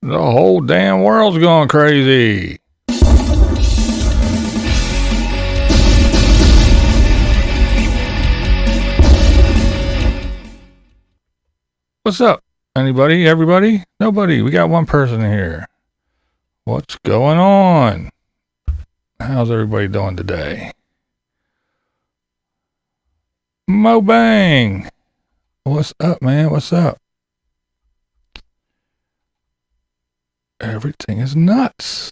The whole damn world's going crazy. What's up? Anybody? Everybody? Nobody. We got one person here. What's going on? How's everybody doing today? Mo Bang. What's up, man? What's up? Everything is nuts.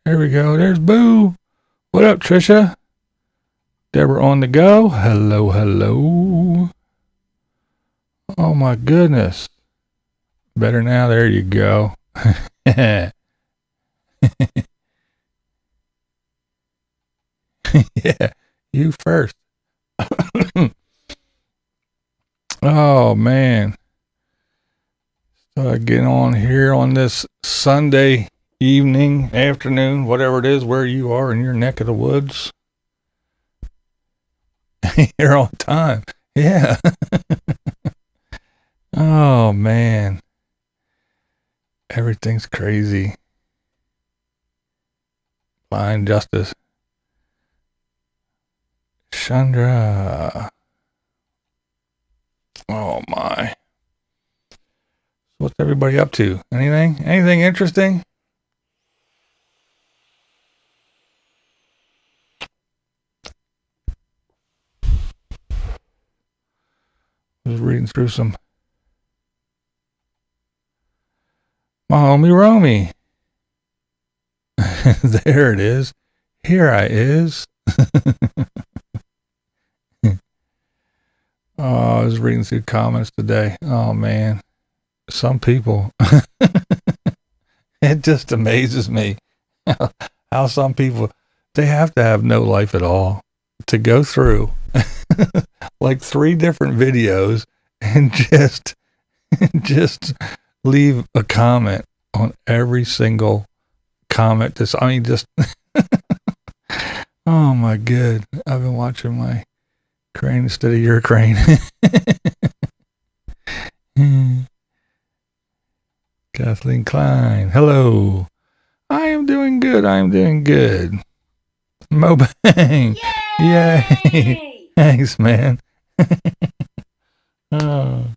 There we go. There's Boo. What up, Trisha? Deborah on the go. Hello, hello. Oh my goodness. Better now. There you go. Yeah, you first. Oh man. So I get on here on this Sunday evening, afternoon, whatever it is, where you are in your neck of the woods. You're on time. Yeah. Oh man. Everything's crazy. Blind justice. Chandra. Oh my. What's everybody up to? Anything? Anything interesting? I was reading through some. My homie Romy. There it is. Here I is. Oh, I was reading through comments today. Oh man. Some people. It just amazes me how some people, they have to have no life at all to go through like 3 different videos and just leave a comment on every single comment. Oh my good. I've been watching my crane instead of your crane. Kathleen Klein. Hello. I am doing good. I am doing good. Mo Bang. Yay. Yay. Thanks, man. Oh.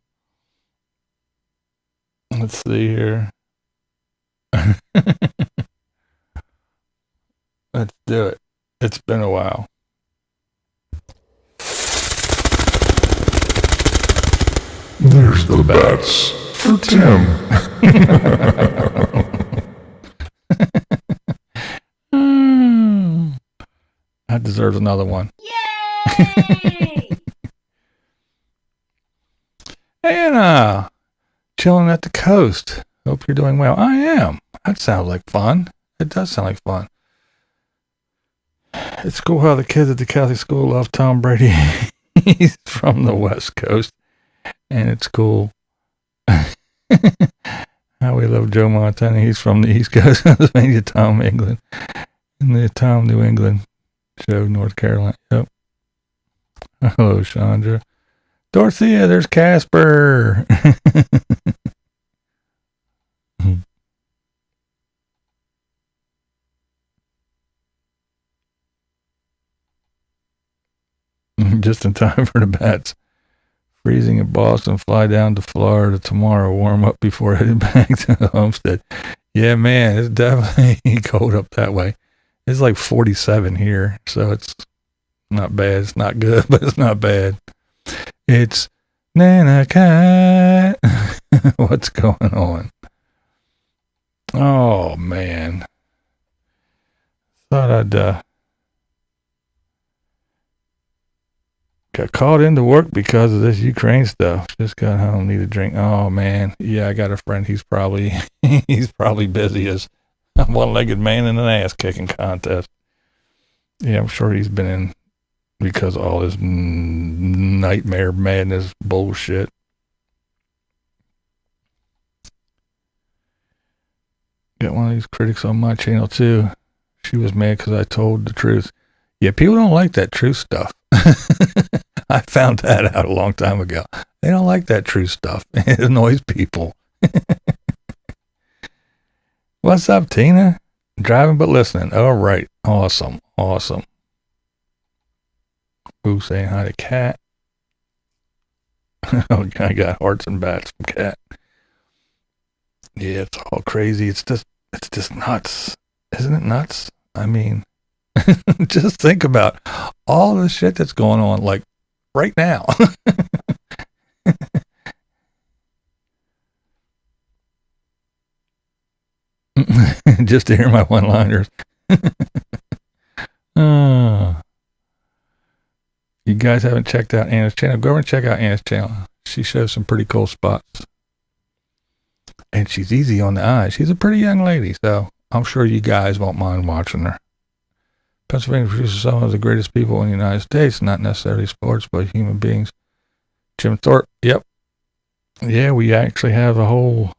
Let's see here. Let's do it. It's been a while. There's the bats for Tim. That deserves another one. Yay! Anna, chilling at the coast. Hope you're doing well. I am. That sounds like fun. It does sound like fun. It's cool how the kids at the Catholic school love Tom Brady. He's from the West Coast. And it's cool how we love Joe Montana. He's from the East Coast. Pennsylvania, Tom England. And the Tom New England show, North Carolina. Yep. Hello, Chandra. Dorothea, there's Casper. Just in time for the bats. Freezing in Boston, fly down to Florida tomorrow, warm up before heading back to the homestead. Yeah, man, it's definitely cold up that way. It's like 47 here, so it's not bad. It's not good, but it's not bad. It's Nana Cat. What's going on? Oh, man. Thought I'd got called into work because of this Ukraine stuff. Just got home, need a drink. Oh man, yeah, I got a friend. He's probably busy as a one-legged man in an ass-kicking contest. Yeah, I'm sure he's been in because of all this nightmare madness bullshit. Got one of these critics on my channel too. She was mad because I told the truth. Yeah, people don't like that truth stuff. I found that out a long time ago. They don't like that truth stuff. It annoys people. What's up, Tina? Driving but listening. All right. Awesome. Awesome. Who's saying hi to Cat? Oh, I got hearts and bats from Cat. Yeah, it's all crazy. It's just nuts. Isn't it nuts? I mean, just think about all the shit that's going on, like right now. Just to hear my one-liners. You guys haven't checked out Anna's channel, go over and check out Anna's channel. She shows some pretty cool spots. And she's easy on the eye. She's a pretty young lady, so I'm sure you guys won't mind watching her. Pennsylvania produces some of the greatest people in the United States, not necessarily sports, but human beings. Jim Thorpe, yep. Yeah, we actually have a whole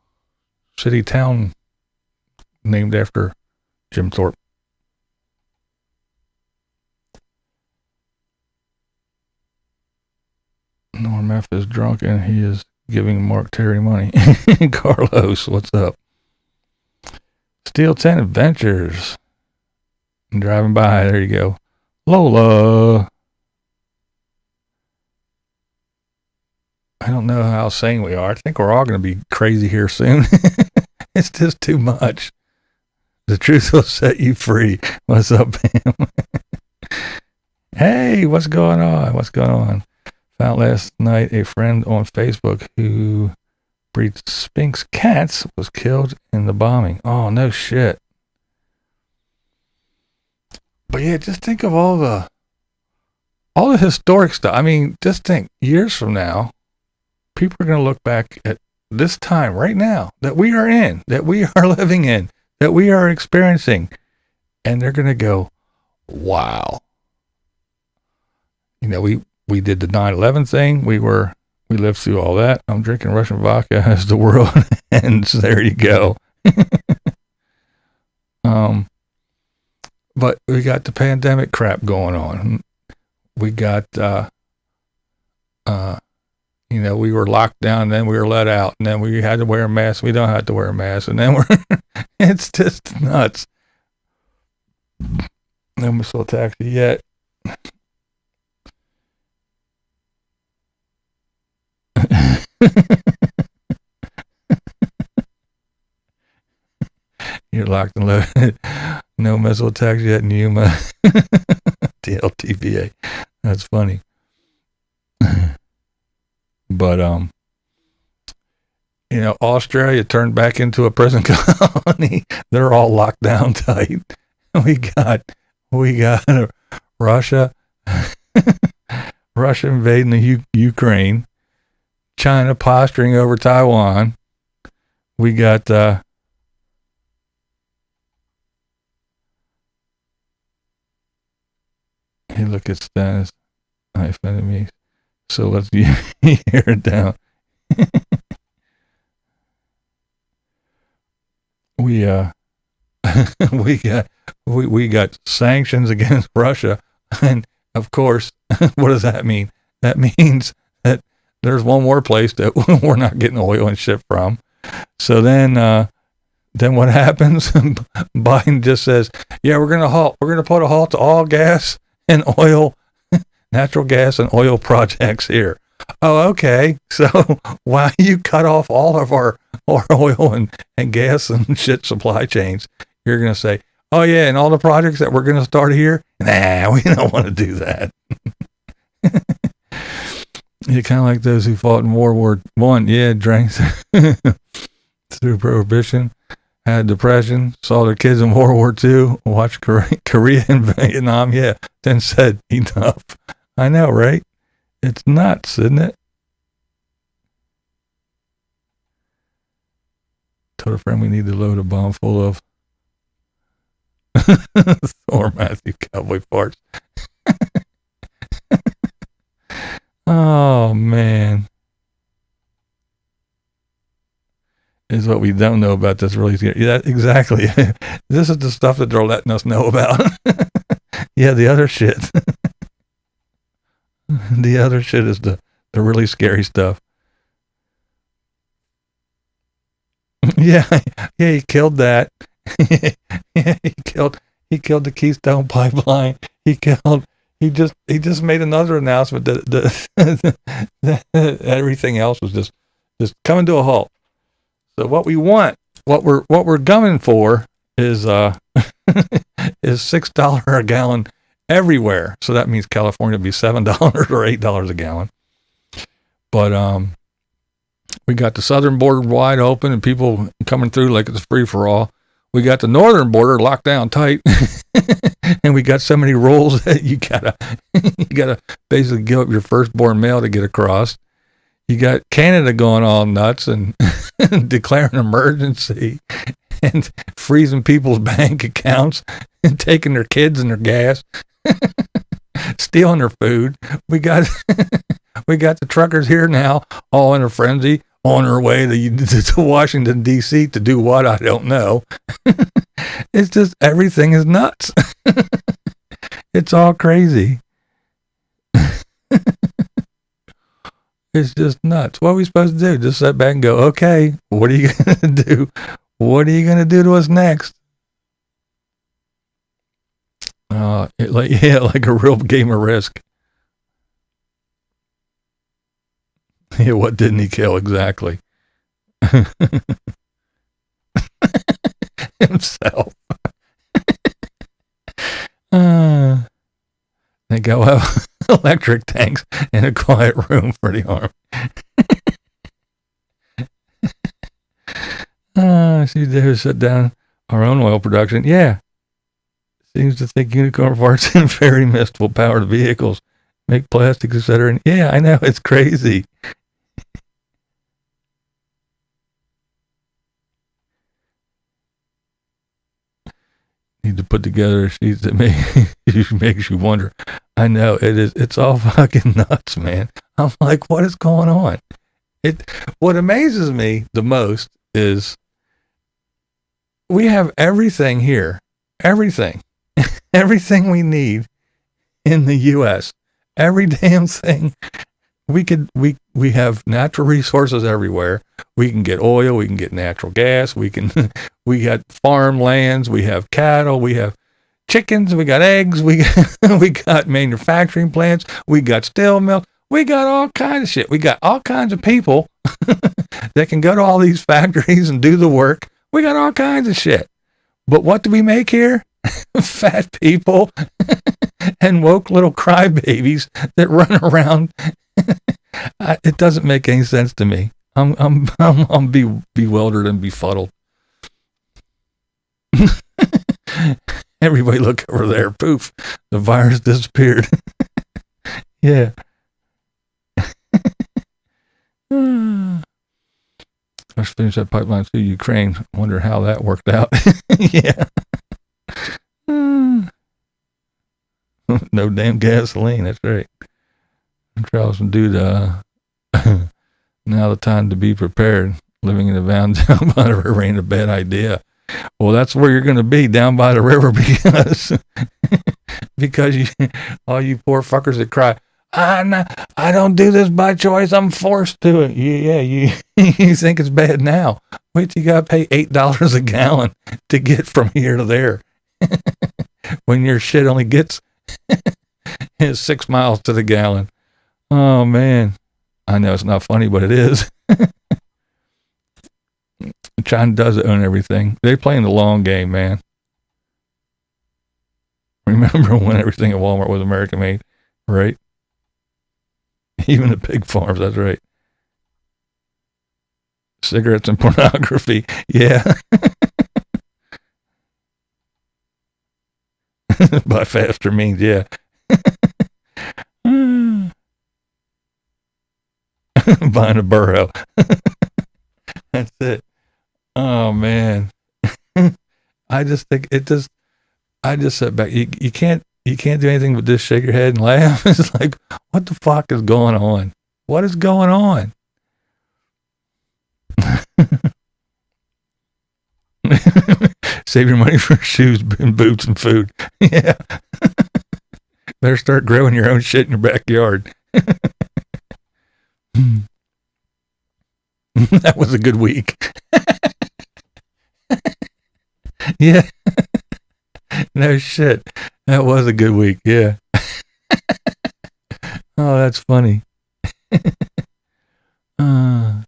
city town named after Jim Thorpe. Norm F is drunk and he is giving Mark Terry money. Carlos, what's up? Steel 10 Adventures. I'm driving by, there you go. Lola. I don't know how sane we are. I think we're all going to be crazy here soon. It's just too much. The truth will set you free. What's up, Pam? Hey, what's going on? What's going on? Found last night a friend on Facebook who breeds Sphinx cats was killed in the bombing. Oh, no shit. But yeah, just think of all the historic stuff. I mean, just think, years from now, people are going to look back at this time right now that we are in, that we are living in, that we are experiencing, and they're going to go, wow. You know, we did the 9/11 thing. We lived through all that. I'm drinking Russian vodka as the world ends. There you go. But we got the pandemic crap going on. We got, we were locked down, and then we were let out, and then we had to wear a mask. We don't have to wear a mask, and then it's just nuts. No missile taxi yet. You're locked and loaded. No missile attacks yet in Yuma. TLTVA. That's funny. But Australia turned back into a prison colony. They're all locked down tight. We got Russia invading the Ukraine. China posturing over Taiwan. We got hey, look at Stannis. I offended me. So let's hear it down. we got sanctions against Russia, and of course, what does that mean? That means that there's one more place that we're not getting oil and shit from. So then what happens? Biden just says, yeah, we're going to halt. We're going to put a halt to all gas and oil, natural gas and oil projects here. Oh, okay. So why you cut off all of our oil and gas and shit supply chains? You're going to say, oh yeah, and all the projects that we're going to start here? Nah, we don't want to do that. You're kind of like those who fought in World War I. Yeah, drank through Prohibition, had depression, saw their kids in World War II, watched Korea and Vietnam. Yeah, then said, enough. I know, right? It's nuts, isn't it? Told a friend we need to load a bomb full of Thor Matthew cowboy parts. Oh, man. Is what we don't know about this really. Yeah, exactly. This is the stuff that they're letting us know about. Yeah, the other shit. The other shit is the really scary stuff. Yeah, he killed that. Yeah, he killed the Keystone Pipeline. He just made another announcement that everything else was just coming to a halt. So what we want, what we're gunning for is is $6 a gallon everywhere. So that means California would be $7 or $8 a gallon. But we got the southern border wide open and people coming through like it's free for all. We got the northern border locked down tight, and we got so many rules that you gotta basically give up your firstborn male to get across. You got Canada going all nuts and declaring emergency and freezing people's bank accounts and taking their kids and their gas, stealing their food. We got the truckers here now, all in a frenzy, on their way to Washington, D.C. to do what? I don't know. It's just, everything is nuts. It's all crazy. It's just nuts. What are we supposed to do? Just sit back and go, okay, what are you going to do? What are you going to do to us next? Like a real game of Risk. Yeah, what didn't he kill exactly? Himself. They go have electric tanks in a quiet room for the army. See, there, sit down our own oil production. Yeah. Seems to think unicorn farts and fairy mist will power the vehicles, make plastics, etc. And yeah, I know, it's crazy. Need to put together sheets that makes you wonder. I know it is. It's all fucking nuts, man. I'm like, what is going on? What amazes me the most is we have everything here, everything we need in the U.S. Every damn thing. We have natural resources everywhere. We can get oil, we can get natural gas, we got farmlands, we have cattle, we have chickens, we got eggs, we got manufacturing plants, we got steel mills, we got all kinds of shit. We got all kinds of people that can go to all these factories and do the work. We got all kinds of shit. But what do we make here? Fat people and woke little crybabies that run around. It doesn't make any sense to me. I'm bewildered and befuddled. Everybody look over there. Poof. The virus disappeared. Yeah. Let's finish that pipeline to Ukraine. Wonder how that worked out. Yeah. No damn gasoline. That's right. Charles and dude, now the time to be prepared. Living in a van down by the river ain't a bad idea. Well, that's where you're going to be, down by the river, because all you poor fuckers that cry, I don't do this by choice, I'm forced to it. Yeah, you think it's bad now. Wait till you got to pay $8 a gallon to get from here to there. When your shit only gets 6 miles to the gallon. Oh, man. I know it's not funny, but it is. China does own everything. They're playing the long game, man. Remember when everything at Walmart was American made, right? Even the pig farms, that's right. Cigarettes and pornography, yeah. By faster means, yeah. Buying a burro. That's it. Oh man. I just think I just sat back. You can't do anything but just shake your head and laugh. It's like, what the fuck is going on? What is going on? Save your money for shoes and boots and food. Yeah. Better start growing your own shit in your backyard. That was a good week. Yeah. No shit. That was a good week. Yeah. Oh, that's funny. Ukraine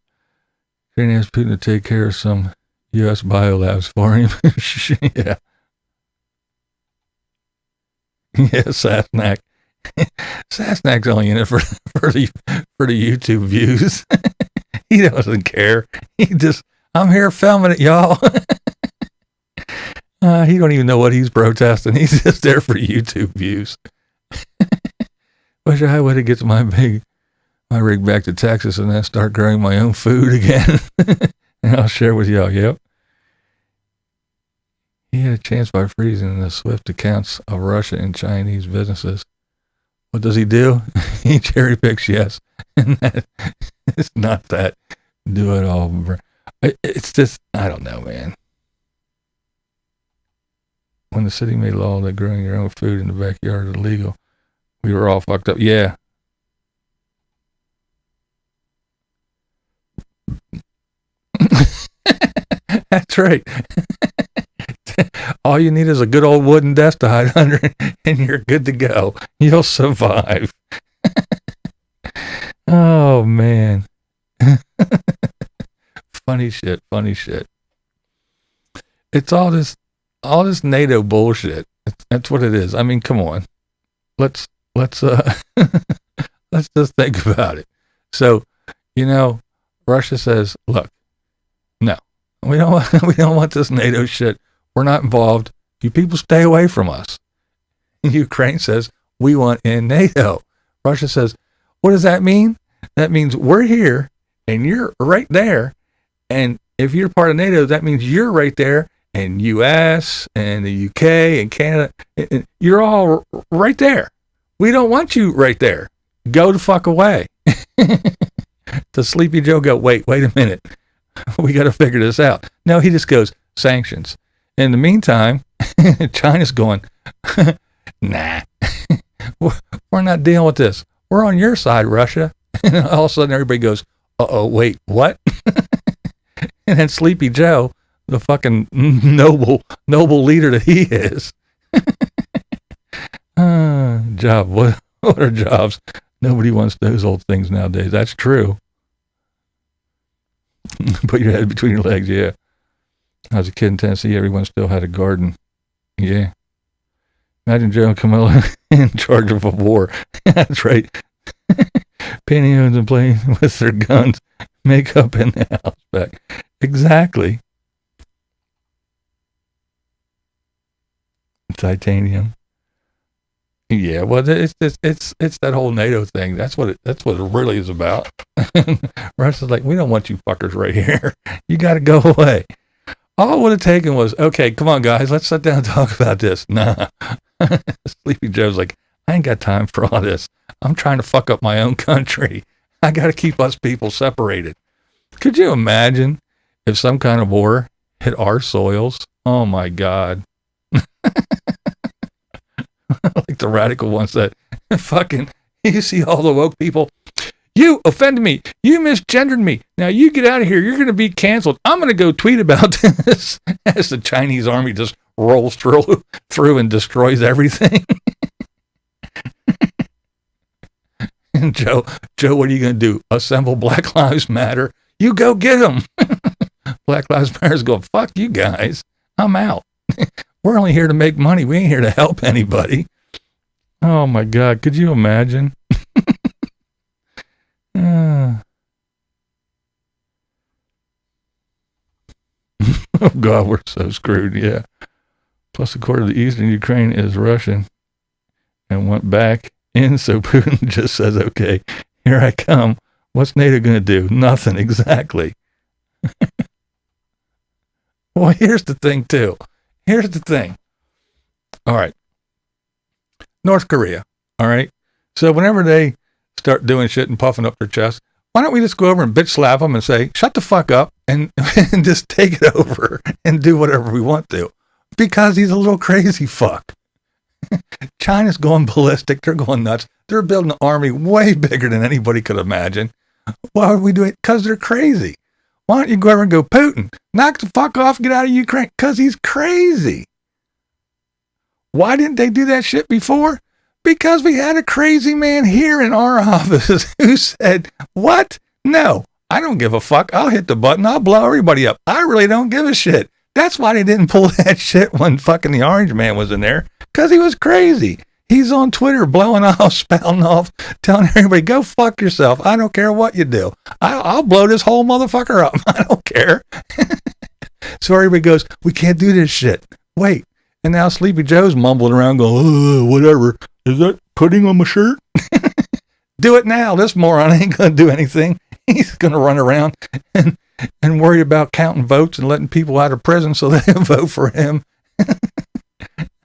asked Putin to take care of some U.S. biolabs for him. Yeah. Yeah, Sasnak. Sasnak's only in it for the YouTube views. He doesn't care. I'm here filming it, y'all. He don't even know what he's protesting. He's just there for YouTube views. Wish I would have get my rig back to Texas and then start growing my own food again. And I'll share with y'all. Yep. He had a chance by freezing the SWIFT accounts of Russia and Chinese businesses. What does he do? He cherry picks, yes. And it's not that do it all. It's just, I don't know, man. When the city made law that growing your own food in the backyard is illegal, we were all fucked up. Yeah. That's right. All you need is a good old wooden desk to hide under, and you're good to go. You'll survive. Oh, man. Funny shit. It's all this NATO bullshit. That's what it is. I mean, come on. Let's let's just think about it. So, Russia says, look, no, we don't want this NATO shit. We're not involved. You people stay away from us. Ukraine says, we want in NATO. Russia says, what does that mean? That means we're here and you're right there. And if you're part of NATO, that means you're right there. And US and the UK and Canada, you're all right there. We don't want you right there. Go the fuck away. The Sleepy Joe go, wait a minute. We got to figure this out. No, he just goes, sanctions. In the meantime, China's going, nah, we're not dealing with this. We're on your side, Russia. And all of a sudden everybody goes, uh-oh, wait, what? And then Sleepy Joe, the fucking noble leader that he is. Job. What are jobs? Nobody wants those old things nowadays. That's true. Put your head between your legs, yeah. I was a kid in Tennessee, everyone still had a garden. Yeah. Imagine Joe and Camilla in charge of a war. That's right. Pantyhose and playing with their guns. Makeup in the house back. Exactly. Titanium. Yeah, well, it's that whole NATO thing. That's what it really is about. Russia's like, we don't want you fuckers right here. You got to go away. All it would have taken was, okay, come on, guys, let's sit down and talk about this. Nah. Sleepy Joe's like, I ain't got time for all this. I'm trying to fuck up my own country. I got to keep us people separated. Could you imagine if some kind of war hit our soils? Oh, my God. Like the radical ones that fucking, you see all the woke people, you offended me, you misgendered me, now you get out of here, you're going to be canceled, I'm going to go tweet about this, as the Chinese army just rolls through and destroys everything. And Joe, what are you going to do? Assemble Black Lives Matter? You go get them. Black Lives Matter's going, fuck you guys, I'm out. We're only here to make money. We ain't here to help anybody. Oh, my God. Could you imagine? Oh, God, we're so screwed. Yeah. Plus, according to the Eastern Ukraine is Russian and went back in. So Putin just says, okay, here I come. What's NATO going to do? Nothing. Exactly. Well, here's the thing, too. Here's the thing. All right. North Korea. All right. So whenever they start doing shit and puffing up their chest, why don't we just go over and bitch slap them and say, shut the fuck up and just take it over and do whatever we want to? Because he's a little crazy fuck. China's going ballistic. They're going nuts. They're building an army way bigger than anybody could imagine. Why would we do it? Because they're crazy. Why don't you go over and go, Putin, knock the fuck off, get out of Ukraine? Because he's crazy. Why didn't they do that shit before? Because we had a crazy man here in our office who said, what? No, I don't give a fuck. I'll hit the button. I'll blow everybody up. I really don't give a shit. That's why they didn't pull that shit when fucking the orange man was in there. Because he was crazy. He's on Twitter blowing off, spouting off, telling everybody, go fuck yourself. I don't care what you do. I'll blow this whole motherfucker up. I don't care. So everybody goes, we can't do this shit. Wait. And now Sleepy Joe's mumbling around going, oh, whatever. Is that pudding on my shirt? Do it now. This moron ain't going to do anything. He's going to run around and worry about counting votes and letting people out of prison so they can vote for him.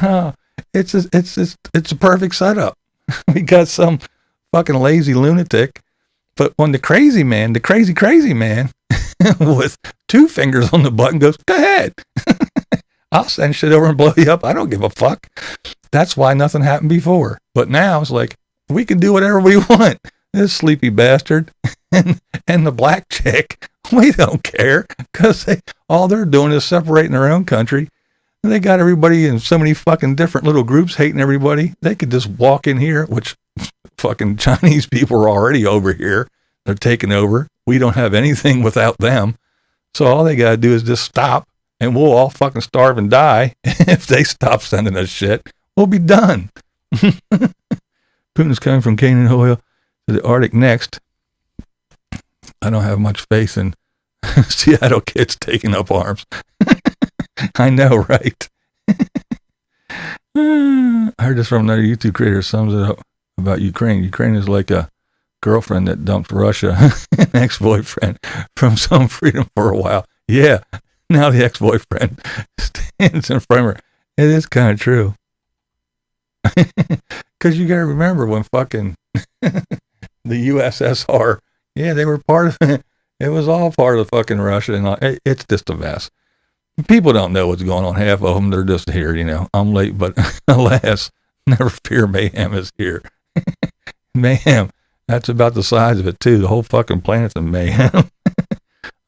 Oh, it's a perfect setup. We got some fucking lazy lunatic, but when the crazy man with two fingers on the button goes, go ahead. I'll send shit over and blow you up. I don't give a fuck. That's why nothing happened before. But now it's like, we can do whatever we want. This sleepy bastard and the black chick, we don't care, because all they're doing is separating their own country. And they got everybody in so many fucking different little groups hating everybody. They could just walk in here, which fucking Chinese people are already over here. They're taking over. We don't have anything without them. So all they got to do is just stop, and we'll all fucking starve and die. If they stop sending us shit, we'll be done. Putin's coming from Canaan Oil to the Arctic next. I don't have much faith in Seattle kids taking up arms. I know, right? I heard this from another YouTube creator, sums it up about Ukraine. Ukraine is like a girlfriend that dumped Russia, an ex-boyfriend, from some freedom for a while. Yeah, now the ex-boyfriend stands in front of her. It is kind of true. Because you got to remember when fucking the USSR, yeah, they were part of it. It was all part of fucking Russia. And it's just a mess. People don't know what's going on. Half of them, they're just here, you know. I'm late, but alas, never fear, mayhem is here. Mayhem, that's about the size of it, too. The whole fucking planet's a mayhem.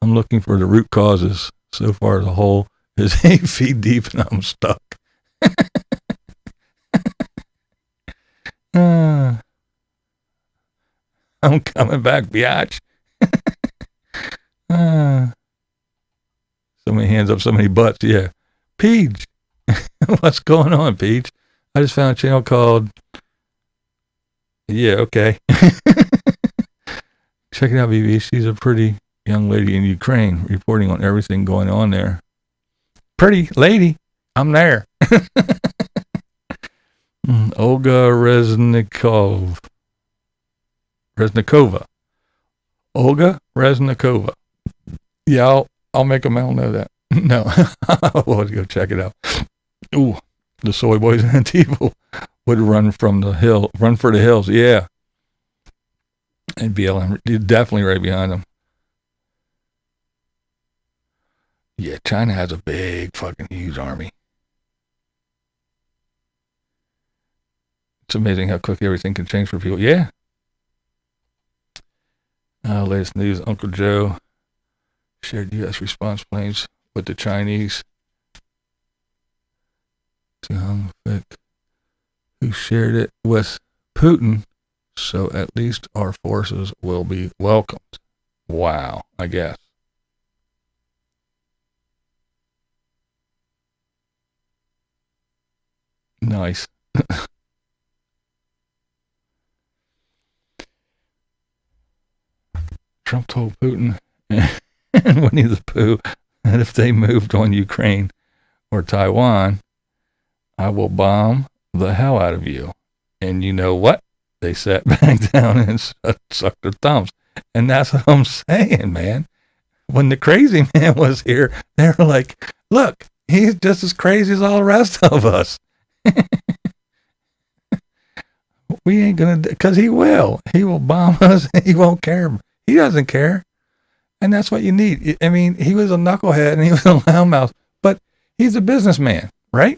I'm looking for the root causes. So far, the hole is 8 feet deep and I'm stuck. I'm coming back, biatch. So many hands up, so many butts. Yeah. Peach. What's going on, Peach? I just found a channel called... Yeah, okay. Check it out, BB. She's a pretty young lady in Ukraine, reporting on everything going on there. Pretty lady. I'm there. Olga Reznikova. Olga Reznikova. Yeah, I'll make a mental know that. No, we'll go check it out. Ooh, the soy boys and Antifa would run for the hills. Yeah. And BLM, you're definitely right behind them. Yeah, China has a big fucking huge army. It's amazing how quickly everything can change for people. Yeah. Latest news, Uncle Joe shared U.S. response planes with the Chinese. Who shared it with Putin, so at least our forces will be welcomed. Wow, I guess. Nice. Trump told Putin and Winnie the Pooh that if they moved on Ukraine or Taiwan, I will bomb the hell out of you. And you know what? They sat back down and sucked their thumbs. And that's what I'm saying, man. When the crazy man was here, they were like, look, he's just as crazy as all the rest of us. We ain't going to, because he will bomb us. He won't care. He doesn't care. And that's what you need. I mean, he was a knucklehead and he was a loudmouth, but he's a businessman, right?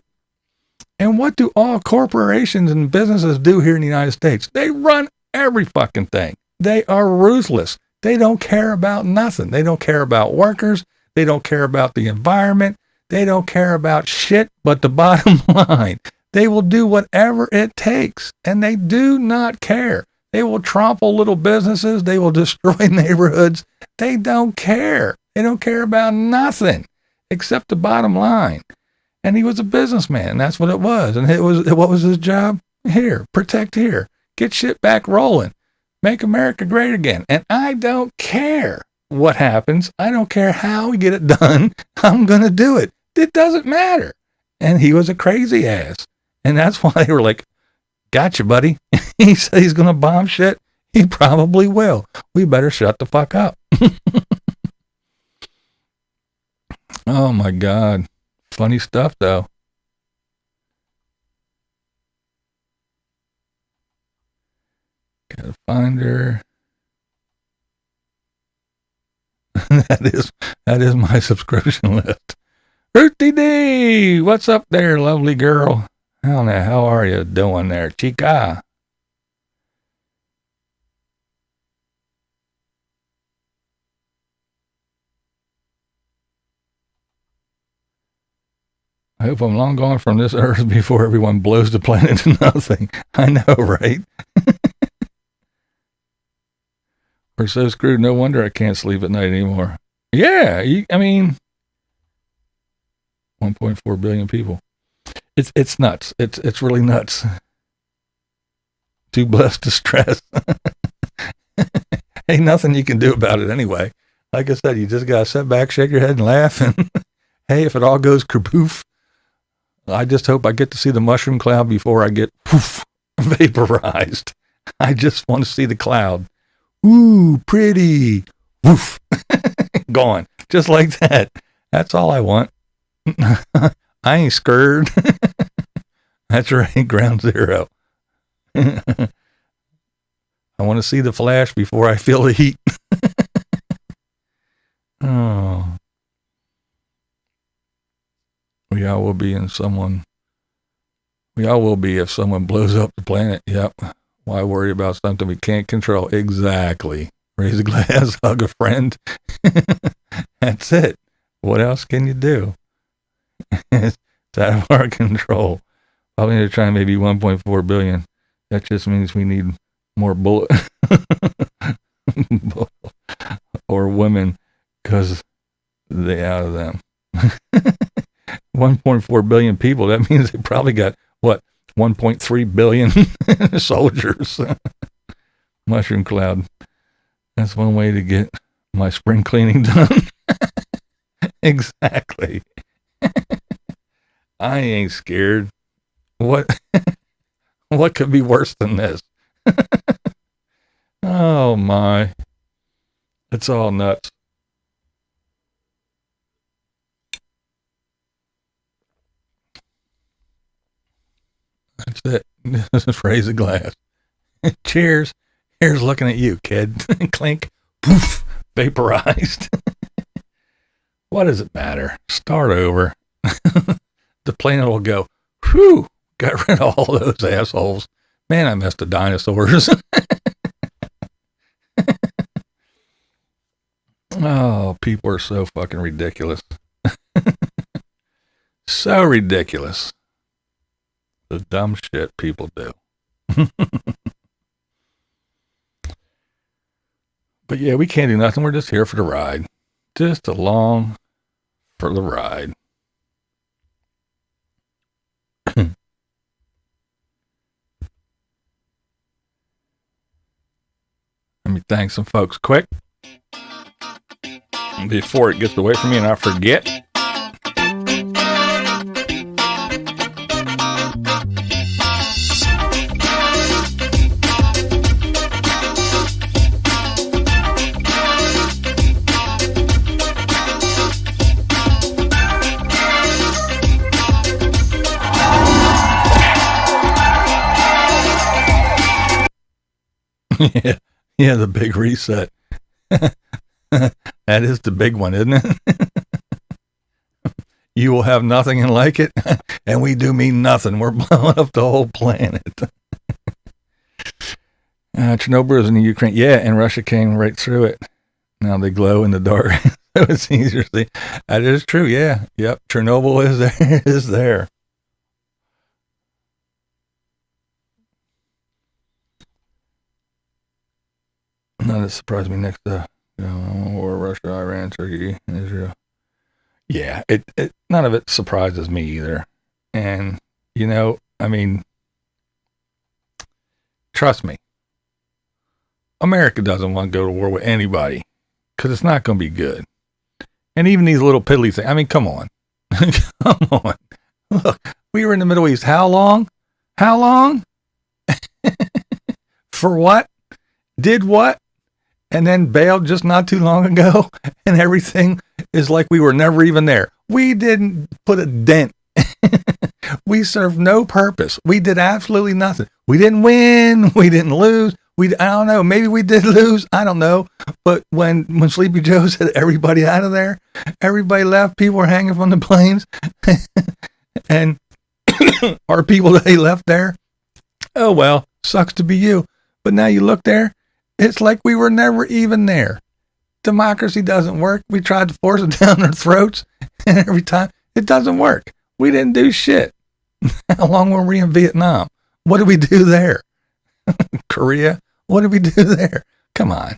And what do all corporations and businesses do here in the United States? They run every fucking thing. They are ruthless. They don't care about nothing. They don't care about workers. They don't care about the environment. They don't care about shit but the bottom line. They will do whatever it takes, and they do not care. They will trample little businesses. They will destroy neighborhoods. They don't care. They don't care about nothing except the bottom line. And he was a businessman. That's what it was. And what was his job? Here, protect here. Get shit back rolling. Make America great again. And I don't care what happens. I don't care how we get it done. I'm going to do it. It doesn't matter. And he was a crazy ass. And that's why they were like, gotcha, buddy. He said he's going to bomb shit. He probably will. We better shut the fuck up. Oh my God. Funny stuff though. Gotta find her. That is my subscription list. Ruthie D, what's up there, lovely girl? How are you doing there, chica? I hope I'm long gone from this earth before everyone blows the planet to nothing. I know, right? We're so screwed. No wonder I can't sleep at night anymore. Yeah, I mean, 1.4 billion people. It's nuts. It's really nuts. Too blessed to stress. Ain't nothing you can do about it anyway. Like I said, you just gotta sit back, shake your head, and laugh. And hey, if it all goes kerpoof, I just hope I get to see the mushroom cloud before I get poof, vaporized. I just want to see the cloud. Ooh, pretty. Woof. Gone. Just like that. That's all I want. I ain't scared. That's right. Ground zero. I want to see the flash before I feel the heat. Oh. We all will be if someone blows up the planet. Yep. Why worry about something we can't control? Exactly. Raise a glass, hug a friend. That's it. What else can you do? It's out of our control. Probably need to try maybe 1.4 billion. That just means we need more bullet or women because they out of them. 1.4 billion people. That means they probably got what? 1.3 billion soldiers. Mushroom cloud. That's one way to get my spring cleaning done. Exactly. I ain't scared. What could be worse than this? Oh my. It's all nuts. That's it. Just raise a glass. Cheers. Here's looking at you, kid. Clink. Poof. Vaporized. What does it matter? Start over. The planet will go, whew, got rid of all those assholes. Man, I missed the dinosaurs. Oh, people are so fucking ridiculous. So ridiculous. The dumb shit people do. But yeah, we can't do nothing. We're just here for the ride. Just along for the ride. Let me thank some folks quick before it gets away from me and I forget. Yeah, the big reset. That is the big one, isn't it? You will have nothing and like it, and we do mean nothing. We're blowing up the whole planet. Chernobyl is in the Ukraine. Yeah, and Russia came right through it. Now they glow in the dark. So it's easier to see. That is true. Yeah. Yep. Chernobyl is there. Is there. None that surprised me next to war, Russia, Iran, Turkey, Israel. Yeah, it none of it surprises me either. And I mean, trust me, America doesn't want to go to war with anybody because it's not going to be good. And even these little piddly things. I mean, come on, come on. Look, we were in the Middle East. How long? How long? For what? Did what? And then bailed just not too long ago, and everything is like we were never even there. We didn't put a dent. We served no purpose. We did absolutely nothing. We didn't win. We didn't lose. I don't know. Maybe we did lose. I don't know. But when Sleepy Joe said everybody out of there, everybody left. People were hanging from the planes, and our people they left there. Oh well, sucks to be you. But now you look there. It's like we were never even there. Democracy doesn't work. We tried to force it down their throats, and every time it doesn't work. We didn't do shit. How long were we in Vietnam? What did we do there? Korea? What did we do there? Come on.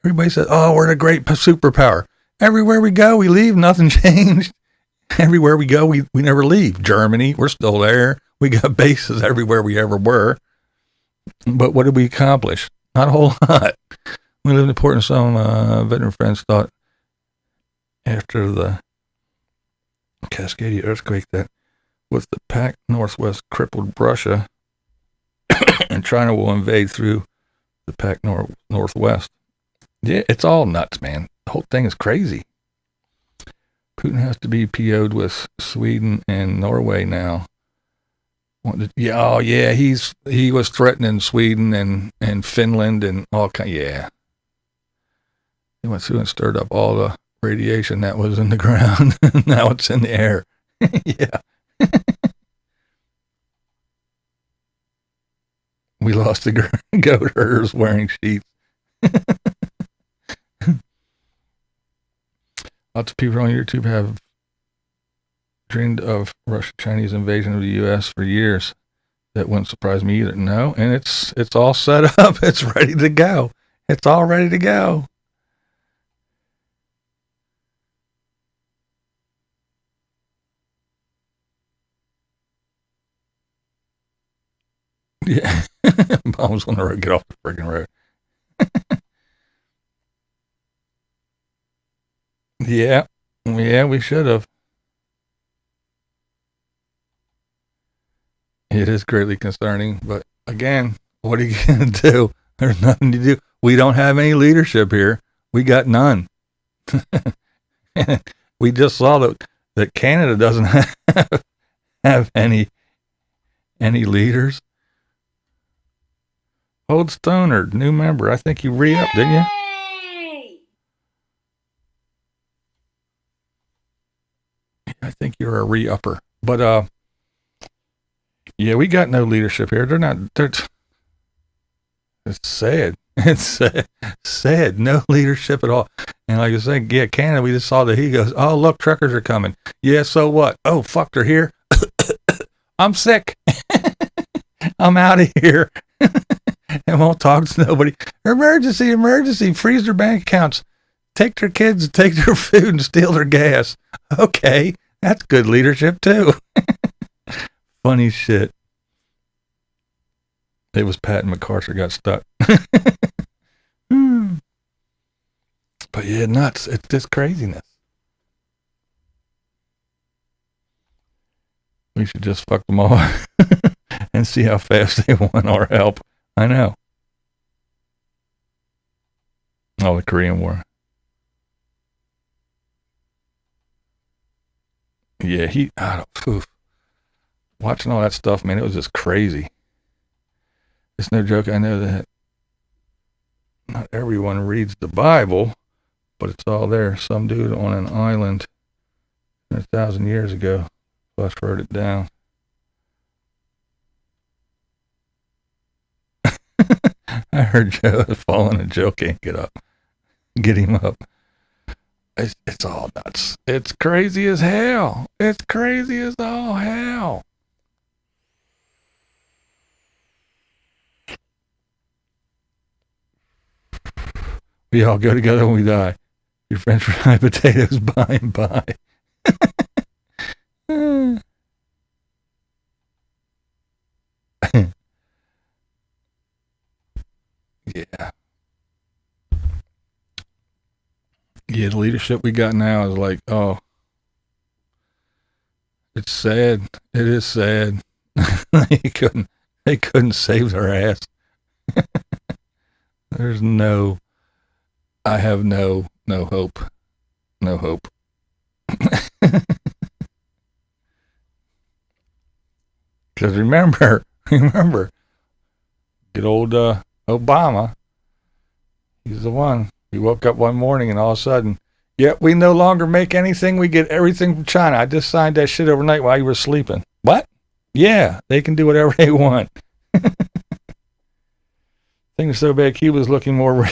Everybody says, oh, we're the great superpower. Everywhere we go, we leave. Nothing changed. Everywhere we go, we never leave. Germany, we're still there. We got bases everywhere we ever were. But what did we accomplish? Not a whole lot. We lived in Port and some veteran friends thought after the Cascadia earthquake that with the packed Northwest crippled Russia and China will invade through the packed Northwest. Yeah, it's all nuts, man. The whole thing is crazy. Putin has to be PO'd with Sweden and Norway now. Yeah, oh yeah, he was threatening Sweden and Finland and all kind. Yeah, he went through and stirred up all the radiation that was in the ground. Now it's in the air. Yeah, we lost the goat herders wearing sheets. Lots of people on YouTube have dreamed of Russia-Chinese invasion of the U.S. for years. That wouldn't surprise me either. No, and it's all set up. It's ready to go. It's all ready to go. Yeah, bombs on the road. Get off the friggin' road. Yeah, we should have. It is greatly concerning, but again, what are you going to do? There's nothing to do. We don't have any leadership here. We got none. We just saw that Canada doesn't have any leaders. Old Stoner, new member. I think you re-upped, didn't you? I think you're a re-upper. But yeah, we got no leadership here. It's sad. It's sad. No leadership at all. And like I said, yeah, Canada, we just saw that he goes, oh, look, truckers are coming. Yeah, so what? Oh, fuck, they're here. I'm sick. I'm out of here. And won't talk to nobody. Emergency. Freeze their bank accounts. Take their kids, take their food, and steal their gas. Okay, that's good leadership, too. Funny shit. It was Pat and MacArthur got stuck. But yeah, nuts. It's just craziness. We should just fuck them all and see how fast they want our help. I know. Oh, the Korean War. Yeah, watching all that stuff, man, it was just crazy. It's no joke. I know that not everyone reads the Bible, but it's all there. Some dude on an island 1,000 years ago just wrote it down. I heard Joe is falling and Joe can't get up. get him up. It's all nuts. It's crazy as hell. It's crazy as all hell. We all go together when we die. Your French fried potatoes by and by. Yeah. Yeah, the leadership we got now is like, oh, it's sad. It is sad. They couldn't save their ass. There's I have no hope. No hope. Because remember, good old Obama, he's the one. We woke up one morning and all of a sudden, we no longer make anything. We get everything from China. I just signed that shit overnight while you were sleeping. What? Yeah, they can do whatever they want. Things are so bad, Cuba's looking more...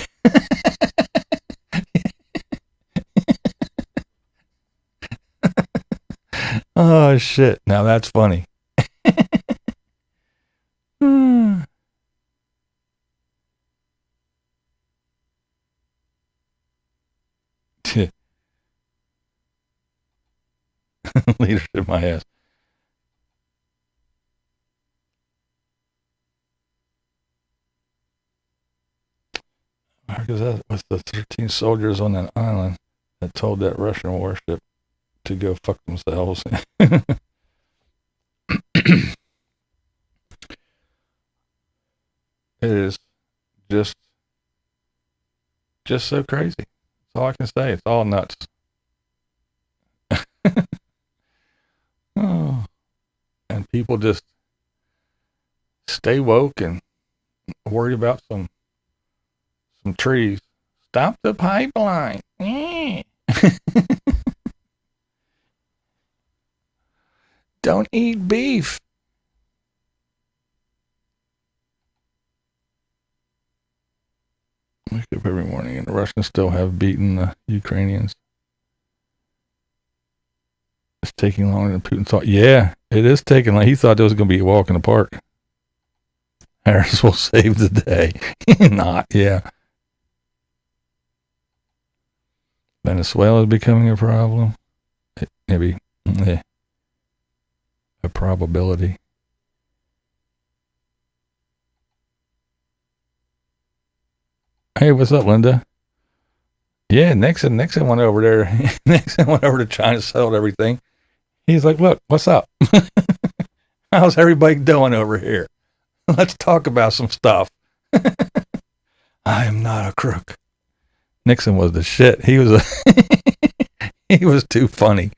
Oh, shit. Now that's funny. Leadership my ass. Because that was the 13 soldiers on that island that told that Russian warship to go fuck themselves. It is just so crazy. That's all I can say. It's all nuts. Oh. And people just stay woke and worry about some trees. Stop the pipeline. Don't eat beef. Wake up every morning and the Russians still have beaten the Ukrainians. It's taking longer than Putin thought. Yeah, it is taking long. He thought there was going to be a walk in the park. Harris will save the day. Not, yeah. Venezuela is becoming a problem. Maybe a probability. Hey, what's up, Linda? Yeah, Nixon went over there. Nixon went over to China, settled everything. He's like, look, what's up? How's everybody doing over here? Let's talk about some stuff. I am not a crook. Nixon was the shit. He was he was too funny.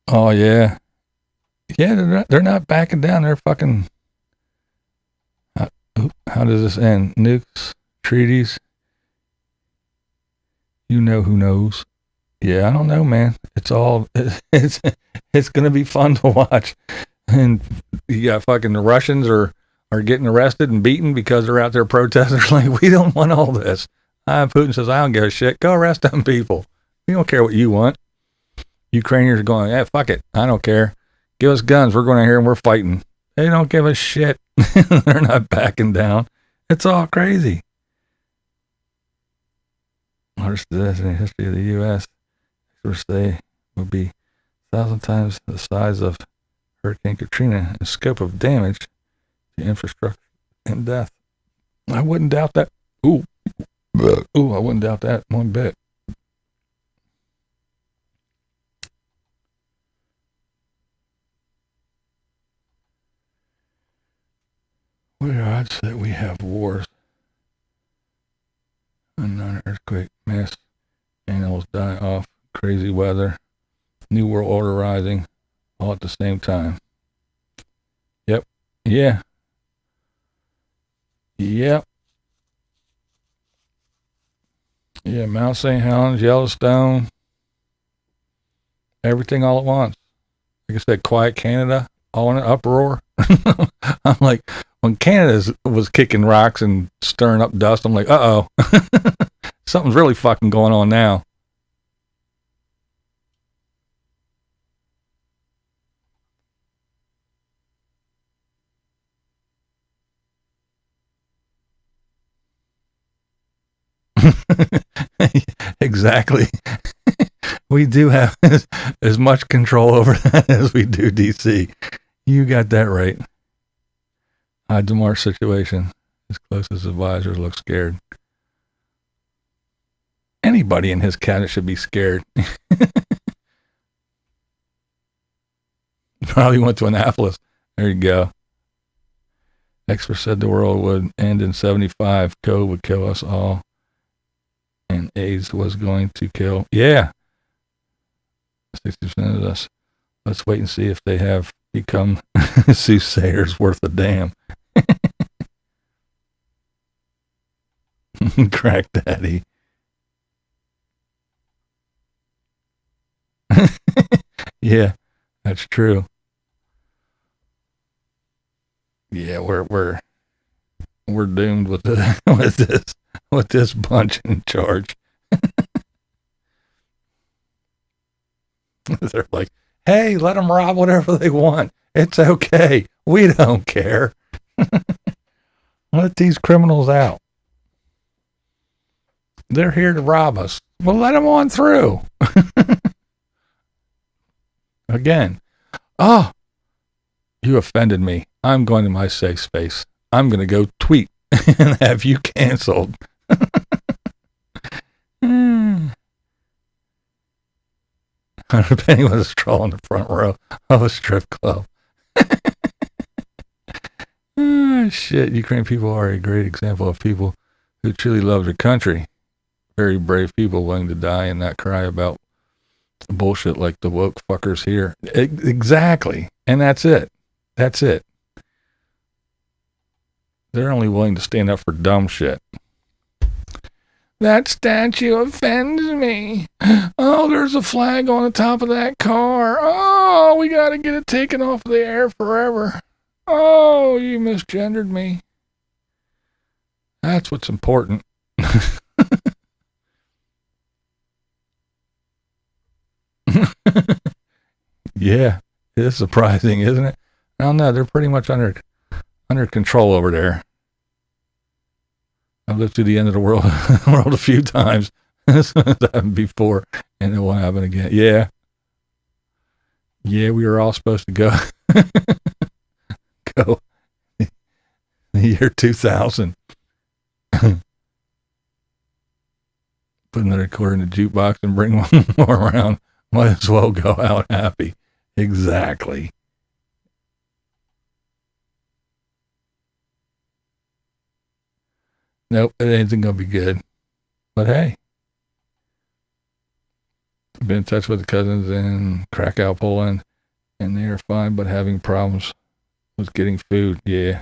Oh yeah. Yeah, they're not backing down. They're fucking. How does this end? Nukes, treaties. You know who knows? Yeah, I don't know, man. It's gonna be fun to watch. And you got fucking the Russians are getting arrested and beaten because they're out there protesting. Like, we don't want all this. Putin says, I don't give a shit. Go arrest them people. We don't care what you want. Ukrainians are going, fuck it. I don't care. Give us guns. We're going out here and we're fighting. They don't give a shit. They're not backing down. It's all crazy. Largest disaster in the history of the U.S. Experts say would be 1,000 times the size of Hurricane Katrina and scope of damage to infrastructure and death. I wouldn't doubt that. I wouldn't doubt that one bit. What are odds that we have wars? Another earthquake, mass animals die off, crazy weather, new world order rising, all at the same time. Yep. Yeah. Yep. Yeah, Mount St. Helens, Yellowstone, everything all at once. Like I said, quiet Canada, all in an uproar. I'm like, when Canada was kicking rocks and stirring up dust, I'm like, uh-oh. Something's really fucking going on now. Exactly. We do have as much control over that as we do DC. You got that right. DeMar's situation. His closest advisors look scared. Anybody in his cabinet should be scared. Probably went to Annapolis. There you go. Experts said the world would end in 75. COVID would kill us all. And AIDS was going to kill. Yeah. 60% of us. Let's wait and see if they have become soothsayers worth a damn. Crack daddy. Yeah, that's true. Yeah, we're doomed with with this bunch in charge. They're like, hey, let them rob whatever they want. It's okay. We don't care. Let these criminals out. They're here to rob us. Well, let them on through. Again. Oh, you offended me. I'm going to my safe space. I'm going to go tweet and have you canceled. Penny was a stroll in the front row of a strip club. Shit, Ukrainian people are a great example of people who truly love their country. Very brave people willing to die and not cry about bullshit like the woke fuckers here. Exactly. And that's it. That's it. They're only willing to stand up for dumb shit. That statue offends me. Oh, there's a flag on the top of that car. Oh, we got to get it taken off the air forever. Oh, you misgendered me. That's what's important. Yeah, it is surprising, isn't it? I don't know. They're pretty much under control over there. I've lived through the end of the world a few times. This happened before, and it won't happen again. Yeah. Yeah, we were all supposed to go the year 2000. Put another quarter in the jukebox and bring one more around. Might as well go out happy. Exactly. Nope, it ain't gonna be good. But hey, I've been in touch with the cousins in Krakow, Poland, and they are fine, but having problems with getting food. Yeah.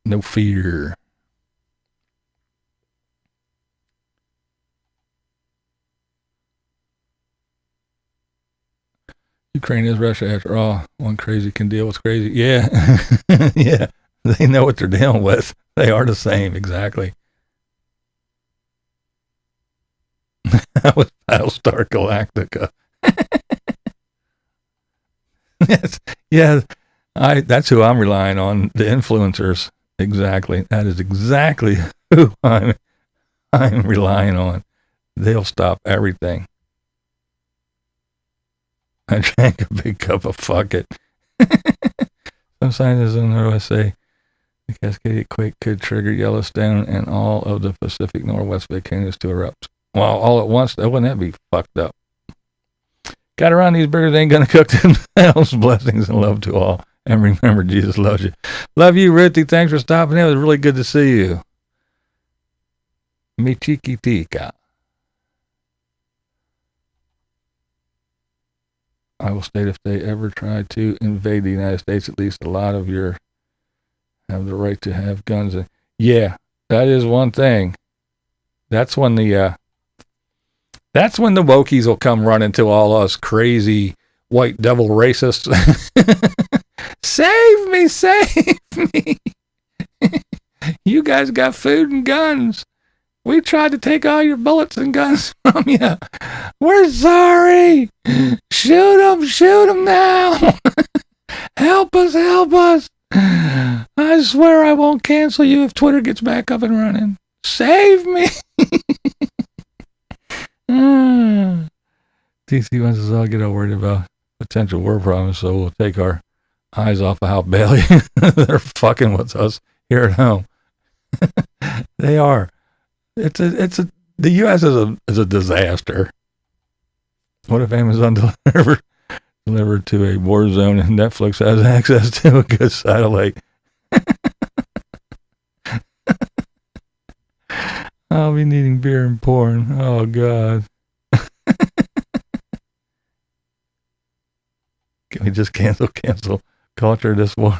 No fear. Ukraine is Russia after all. One crazy can deal with crazy. Yeah. Yeah. They know what they're dealing with. They are the same. Exactly. That was Battlestar Galactica. Yes. Yeah. That's who I'm relying on. The influencers. Exactly. That is exactly who I'm relying on. They'll stop everything. I drank a big cup of fuck it. Some scientists in the USA, the Cascade quake could trigger Yellowstone and all of the Pacific Northwest volcanoes to erupt. Well, all at once, wouldn't that be fucked up? Got around, these burgers ain't gonna cook themselves. Blessings and love to all. And remember, Jesus loves you. Love you, Ruthie. Thanks for stopping in. It was really good to see you. Mi chiquitica. I will state if they ever try to invade the United States, at least a lot of your have the right to have guns. Yeah, that is one thing. That's when the wokies will come running to all us crazy white devil racist. Save me, save me. You guys got food and guns. We tried to take all your bullets and guns from you. We're sorry. Shoot them now. Help us. I swear I won't cancel you if Twitter gets back up and running. Save me. DC wants us all get all worried about potential war problems, so we'll take our eyes off of how badly they're fucking with us here at home. They are. The U.S. is a disaster. What if Amazon delivered to a war zone and Netflix has access to a good satellite? I'll be needing beer and porn. Oh, God. Can we just cancel culture this war?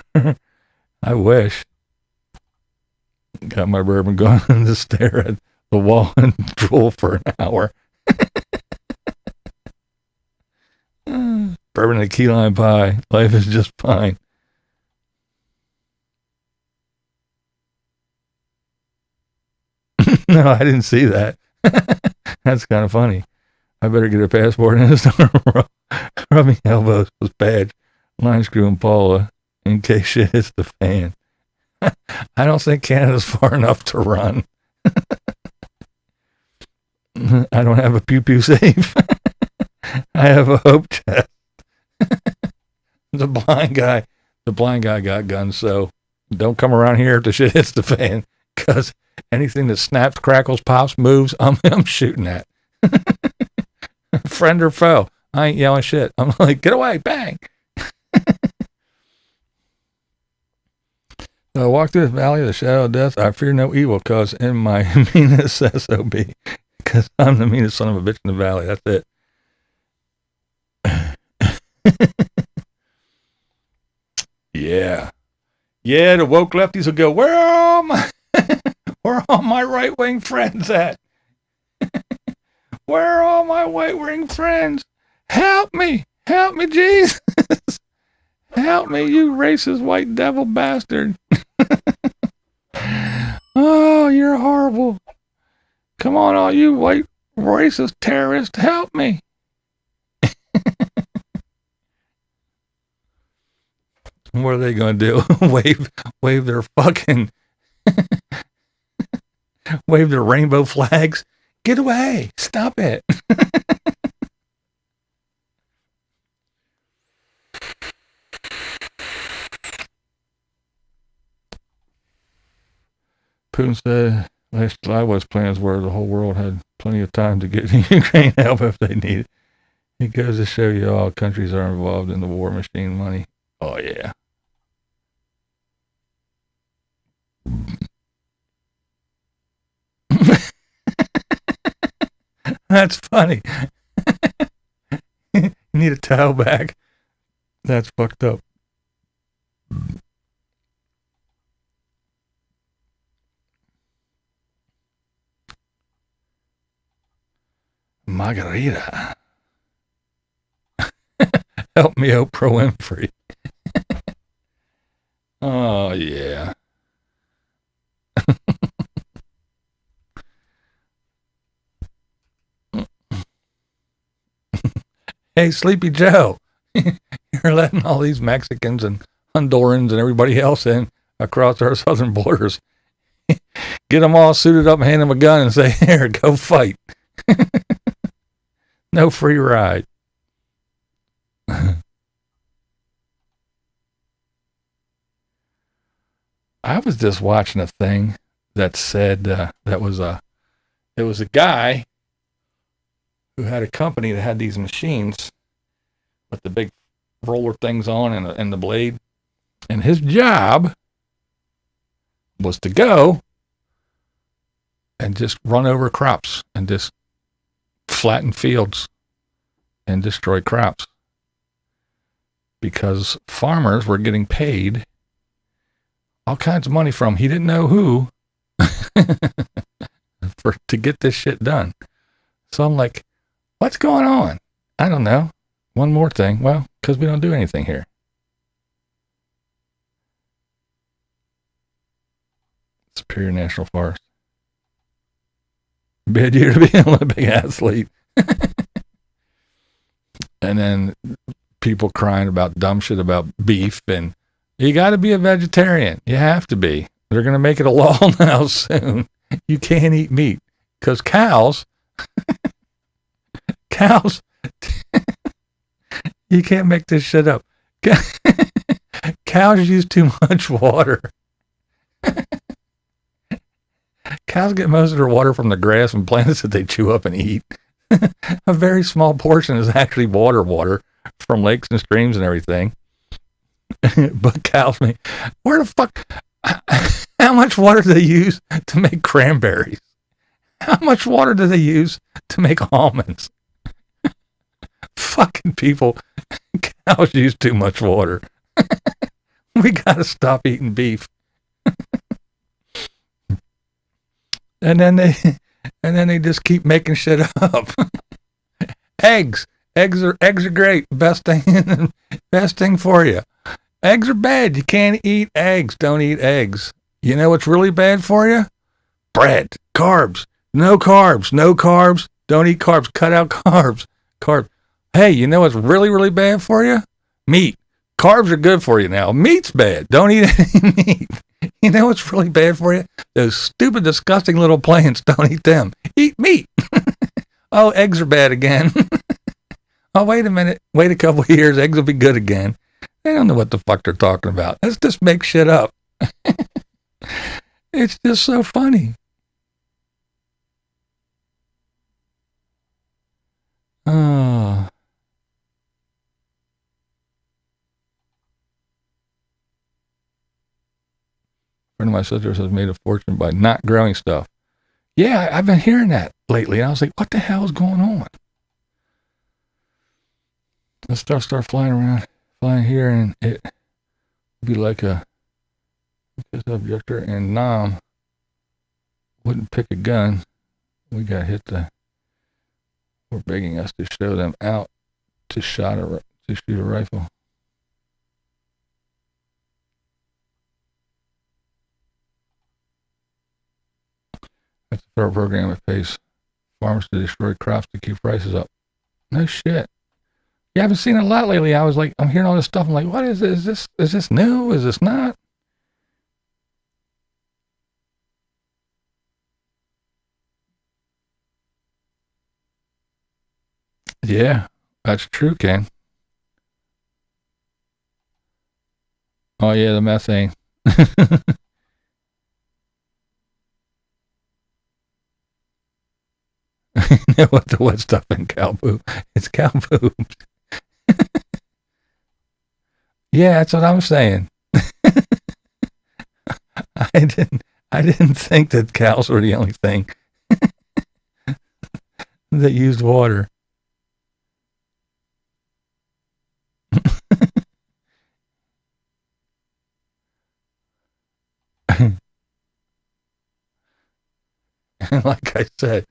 I wish. Got my bourbon going and just stare at the wall and drool for an hour. Bourbon and a key lime pie. Life is just fine. No, I didn't see that. That's kind of funny. I better get a passport and start rubbing elbows with badge, line screw and Paula in case shit hits the fan. I don't think Canada's far enough to run. I don't have a pew safe. I have a hope chest. The blind guy got guns, so don't come around here if the shit hits the fan, because anything that snaps, crackles, pops, moves, I'm shooting at. Friend or foe, I ain't yelling shit. I'm like, get away, bang. So I walk through the valley of the shadow of death. I fear no evil, cause in my meanness SOB, because I'm the meanest son of a bitch in the valley. That's it. Yeah, the woke lefties will go, where are all my right-wing friends at? Where are all my right-wing friends? Help me, Jesus. Help me, you racist white devil bastard. Oh, you're horrible. Come on, all you white racist terrorists, help me. What are they going to do? wave their fucking, wave their rainbow flags? Get away. Stop it. Putin said last July what his plans were. The whole world had plenty of time to get Ukraine help if they need it. It goes to show you all countries are involved in the war machine money. Oh, yeah. That's funny. You need a towel back. That's fucked up. Margarita. Help me, Oprah Winfrey. Oh, yeah. Hey, Sleepy Joe, you're letting all these Mexicans and Hondurans and everybody else in across our southern borders. Get them all suited up and hand them a gun and say, here, go fight. No free ride. I was just watching a thing that said it was a guy who had a company that had these machines with the big roller things on and the blade, and his job was to go and just run over crops and just flatten fields and destroy crops, because farmers were getting paid all kinds of money from he didn't know who to get this shit done. So I'm like, what's going on? I don't know. one more thing. Well, because we don't do anything here. Superior National Forest. Bad year to be an Olympic athlete. And then people crying about dumb shit about beef, and you got to be a vegetarian. You have to be. They're going to make it a law now soon. You can't eat meat because cows, you can't make this shit up. Cows use too much water. Cows get most of their water from the grass and plants that they chew up and eat. A very small portion is actually water from lakes and streams and everything. But cows, where the fuck, how much water do they use to make cranberries? How much water do they use to make almonds? Fucking people, cows use too much water. We gotta stop eating beef. And then they just keep making shit up. Eggs are great. Best thing for you. Eggs are bad. You can't eat eggs. Don't eat eggs. You know what's really bad for you? Bread, carbs. No carbs. Don't eat carbs. Cut out carbs. Hey, you know what's really, really bad for you? Meat. Carbs are good for you now. Meat's bad. Don't eat any meat. You know what's really bad for you? Those stupid, disgusting little plants. Don't eat them. Eat meat. Oh, eggs are bad again. Oh, wait a minute. Wait a couple of years. Eggs will be good again. They don't know what the fuck they're talking about. Let's just make shit up. It's just so funny. Oh. Friend of my sister's has made a fortune by not growing stuff. Yeah, I've been hearing that lately. And I was like, what the hell is going on? The stuff start flying here, and it would be like a objector, and Nam wouldn't pick a gun. We got hit we're begging us to show them out to shoot a rifle. That's a federal program that pays farmers to destroy crops to keep prices up. No shit. Yeah, I haven't seen it a lot lately. I was like, I'm hearing all this stuff. I'm like, what is this? Is this new? Is this not? Yeah, that's true, Ken. Oh yeah, the methane. You know what the wet stuff in cow poop? It's cow poop. Yeah, that's what I'm saying. I didn't think that cows were the only thing that used water. And like I said,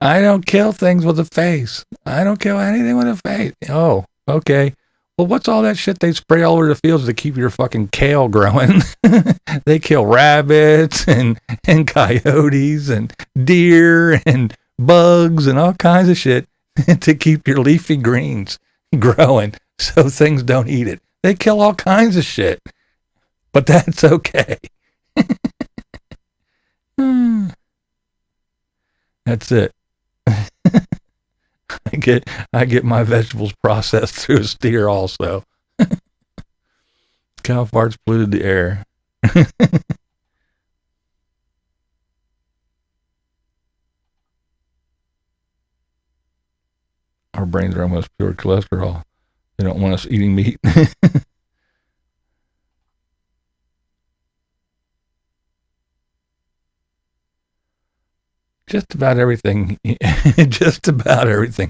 I don't kill things with a face. I don't kill anything with a face. Oh, okay. Well, what's all that shit they spray all over the fields to keep your fucking kale growing? They kill rabbits and coyotes and deer and bugs and all kinds of shit to keep your leafy greens growing so things don't eat it. They kill all kinds of shit, but that's okay. That's it. I get my vegetables processed through a steer also. Cow farts polluted the air. Our brains are almost pure cholesterol. They don't want us eating meat. Just about everything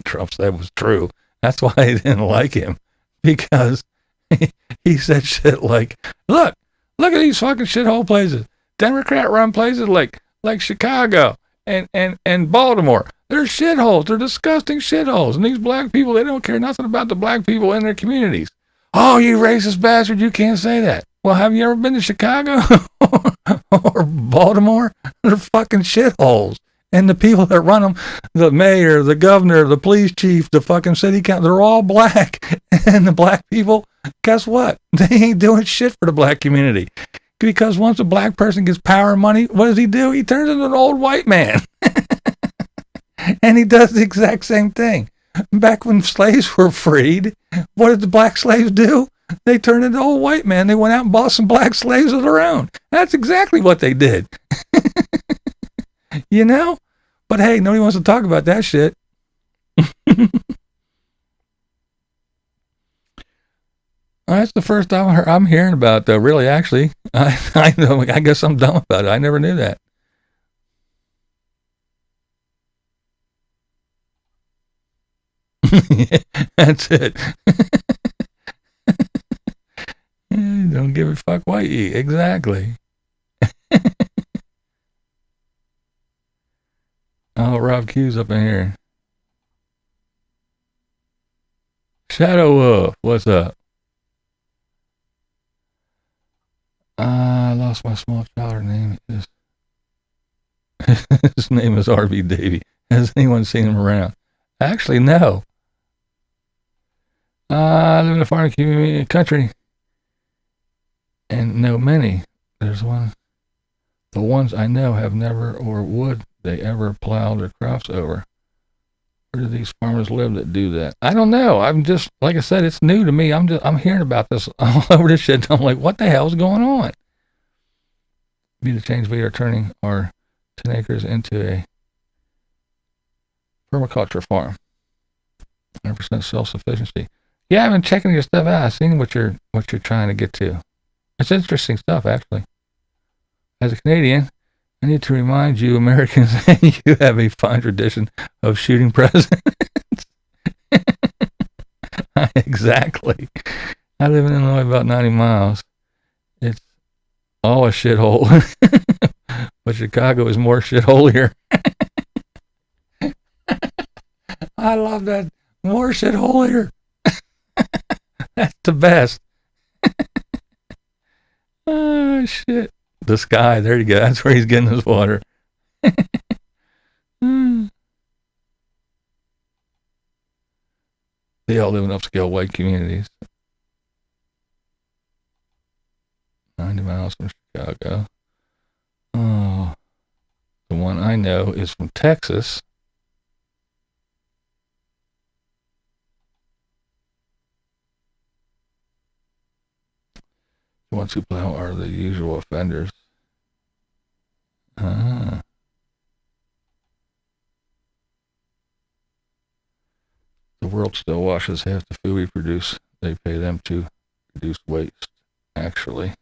Trump said was true. That's why I didn't like him, because he said shit like, look at these fucking shithole places. Democrat run places like Chicago and Baltimore. They're shitholes. They're disgusting shitholes. And these black people, they don't care nothing about the black people in their communities. Oh, you racist bastard, you can't say that. Well, have you ever been to Chicago or Baltimore? They're fucking shitholes. And the people that run them, the mayor, the governor, the police chief, the fucking city council, they're all black. And the black people, guess what? They ain't doing shit for the black community. Because once a black person gets power and money, what does he do? He turns into an old white man. And he does the exact same thing. Back when slaves were freed, what did the black slaves do? They turned into old white men. They went out and bought some black slaves of their own. That's exactly what they did. You know? But hey, nobody wants to talk about that shit. That's the first time I'm hearing about, though, really, actually. I guess I'm dumb about it. I never knew that. That's it. Don't give a fuck what you eat. Exactly. Oh, Rob Q's up in here. Shadow Wolf, what's up? I lost my small child. Her name is... His name is R.B. Davy. Has anyone seen him around? Actually, no. I live in a farming community, country, and know many. There's one. The ones I know have never, or would they ever, plow their crops over. Where do these farmers live that do that? I don't know. I'm just, like I said, it's new to me. I'm hearing about this all over this shit. I'm like, what the hell's going on? Be the change we are turning our 10 acres into a permaculture farm. 100% self-sufficiency. Yeah, I've been checking your stuff out. I've seen what you're trying to get to. It's interesting stuff, actually. As a Canadian, I need to remind you Americans that you have a fine tradition of shooting presidents. Exactly. I live in Illinois about 90 miles. It's all a shithole. But Chicago is more shitholier. I love that. More shitholier. That's the best. Oh, shit. The sky, there you go. That's where he's getting his water. They all live in upscale white communities. 90 miles from Chicago. Oh, the one I know is from Texas. The ones who plow are the usual offenders. The world still washes half the food we produce. They pay them to reduce waste, actually.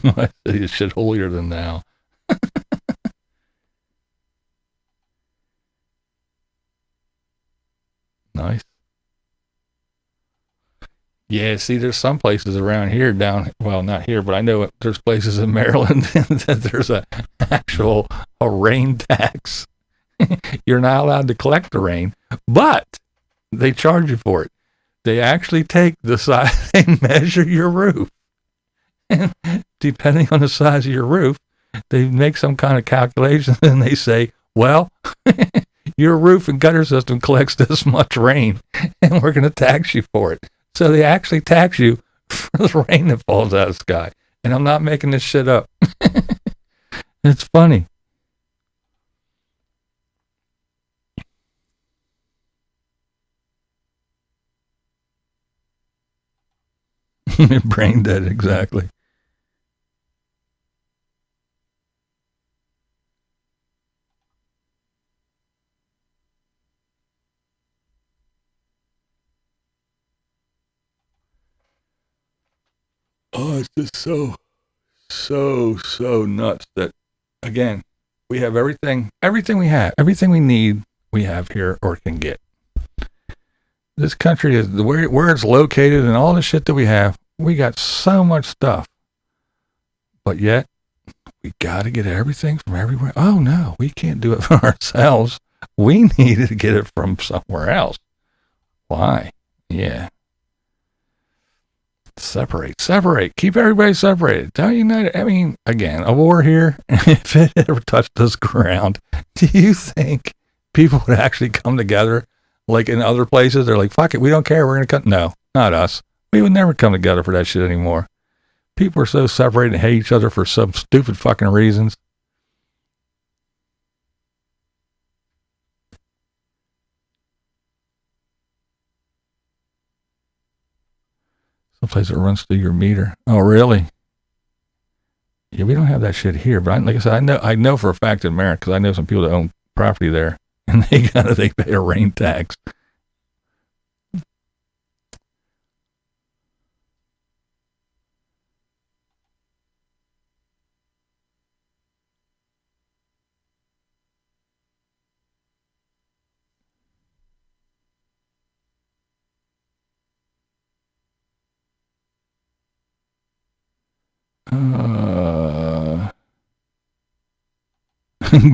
My city is shit holier than thou. Nice. Yeah, see, there's some places around here well, not here, but I know there's places in Maryland that there's a rain tax. You're not allowed to collect the rain, but they charge you for it. They actually take the size, they measure your roof. And depending on the size of your roof, they make some kind of calculation and they say, well, your roof and gutter system collects this much rain and we're going to tax you for it. So they actually tax you for the rain that falls out of the sky. And I'm not making this shit up. It's funny. Brain dead, exactly. Oh, it's just so nuts that, again, we have everything we need, we have here or can get. This country is where it's located and all the shit that we have. We got so much stuff, but yet we got to get everything from everywhere. Oh no, we can't do it for ourselves. We needed to get it from somewhere else. Why? Yeah. Separate. Keep everybody separated. Don't unite. I mean, again, a war here, if it ever touched this ground, do you think people would actually come together like in other places? They're like, fuck it, we don't care. We're going to cut. No, not us. We would never come together for that shit anymore. People are so separated and hate each other for some stupid fucking reasons. Someplace that runs through your meter. Oh, really? Yeah, we don't have that shit here. But like I said, I know for a fact in America, because I know some people that own property there, and they pay a rain tax.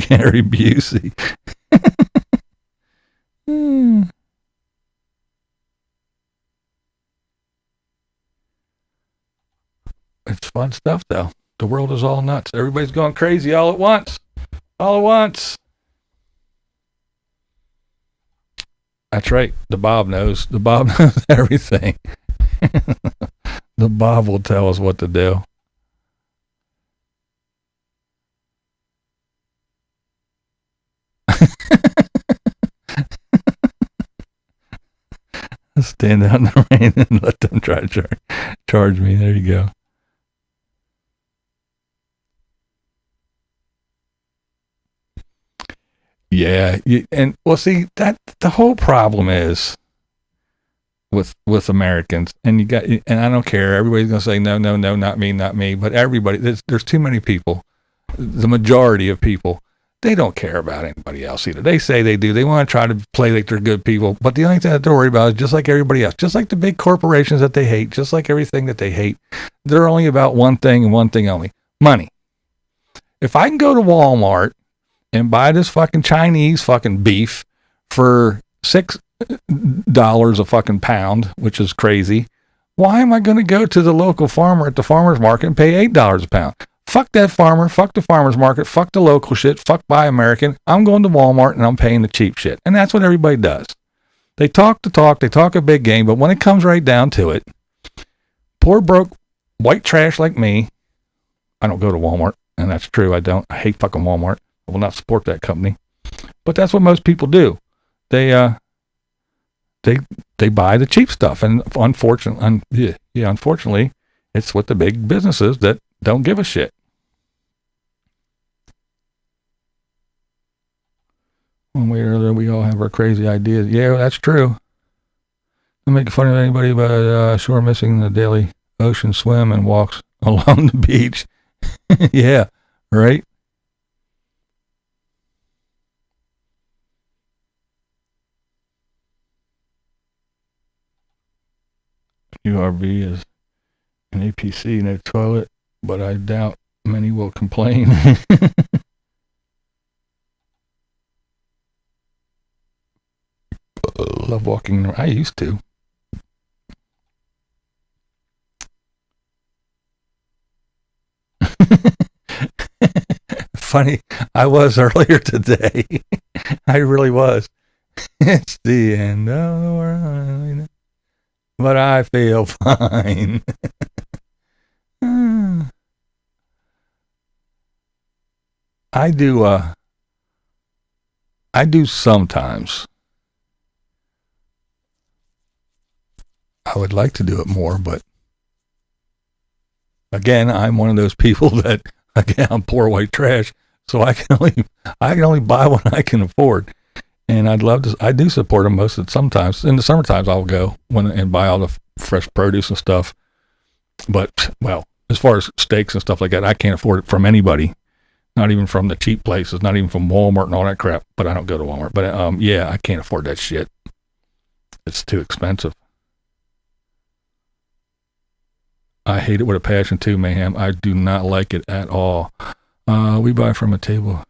Gary Busey. It's fun stuff, though. The world is all nuts. Everybody's going crazy all at once. All at once. That's right. The Bob knows. The Bob knows everything. The Bob will tell us what to do. Stand out in the rain and let them try to charge me. There you go. Yeah, and well, see that the whole problem is with Americans, and I don't care. Everybody's gonna say no, not me. But everybody, there's too many people. The majority of people, they don't care about anybody else either. They say they do. They want to try to play like they're good people, but the only thing that they're worried about is just like everybody else, just like the big corporations that they hate, just like everything that they hate. They're only about one thing and one thing only: money. If I can go to Walmart and buy this fucking Chinese fucking beef for $6 a fucking pound, which is crazy, why am I going to go to the local farmer at the farmer's market and pay $8 a pound? Fuck that farmer, fuck the farmer's market, fuck the local shit, fuck Buy American. I'm going to Walmart and I'm paying the cheap shit. And that's what everybody does. They talk the talk, they talk a big game, but when it comes right down to it, poor broke white trash like me, I don't go to Walmart, and that's true, I don't. I hate fucking Walmart. I will not support that company. But that's what most people do. They buy the cheap stuff, and unfortunately, it's with the big businesses that don't give a shit. One way or other, we all have our crazy ideas. Yeah, that's true. Don't make fun of anybody, but sure missing the daily ocean swim and walks along the beach. Yeah, right? URB is an APC, no toilet, but I doubt many will complain. Love walking. I used to. Funny, I was earlier today. I really was. It's the end of the world, but I feel fine. I do sometimes. I would like to do it more, but again, I'm one of those people that, again, I'm poor white trash, so I can only buy what I can afford. And I do support them sometimes. In the summertime, I'll go and buy all the fresh produce and stuff. But, well, as far as steaks and stuff like that, I can't afford it from anybody. Not even from the cheap places, not even from Walmart and all that crap. But I don't go to Walmart. But, yeah, I can't afford that shit. It's too expensive. I hate it with a passion too, Mayhem. I do not like it at all. We buy from a table.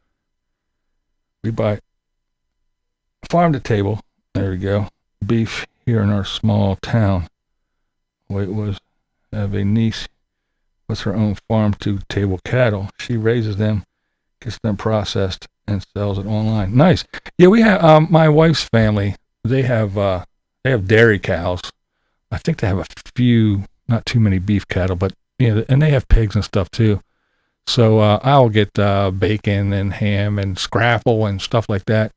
We buy farm to table. There we go. Beef here in our small town. Wait, I have a niece with her own farm to table cattle. She raises them, gets them processed, and sells it online. Nice. Yeah, we have my wife's family. They have dairy cows. I think they have a few, not too many beef cattle, but and they have pigs and stuff too. So I'll get bacon and ham and scrapple and stuff like that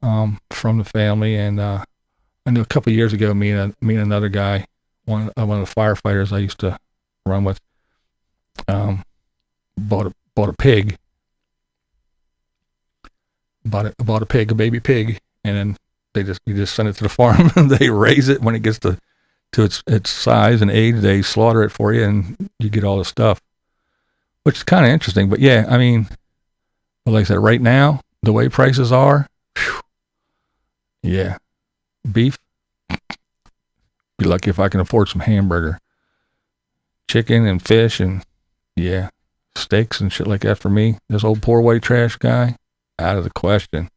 from the family. And I know a couple of years ago, me and another guy, one of the firefighters I used to run with, bought a pig. Bought a pig, a baby pig, and then we just send it to the farm and they raise it. When it gets to its size and age, they slaughter it for you and you get all the stuff, which is kind of interesting. But yeah, I mean, like I said, right now, the way prices are, whew, yeah, beef, be lucky if I can afford some hamburger, chicken and fish and yeah, steaks and shit like that for me. This old poor white trash guy, out of the question.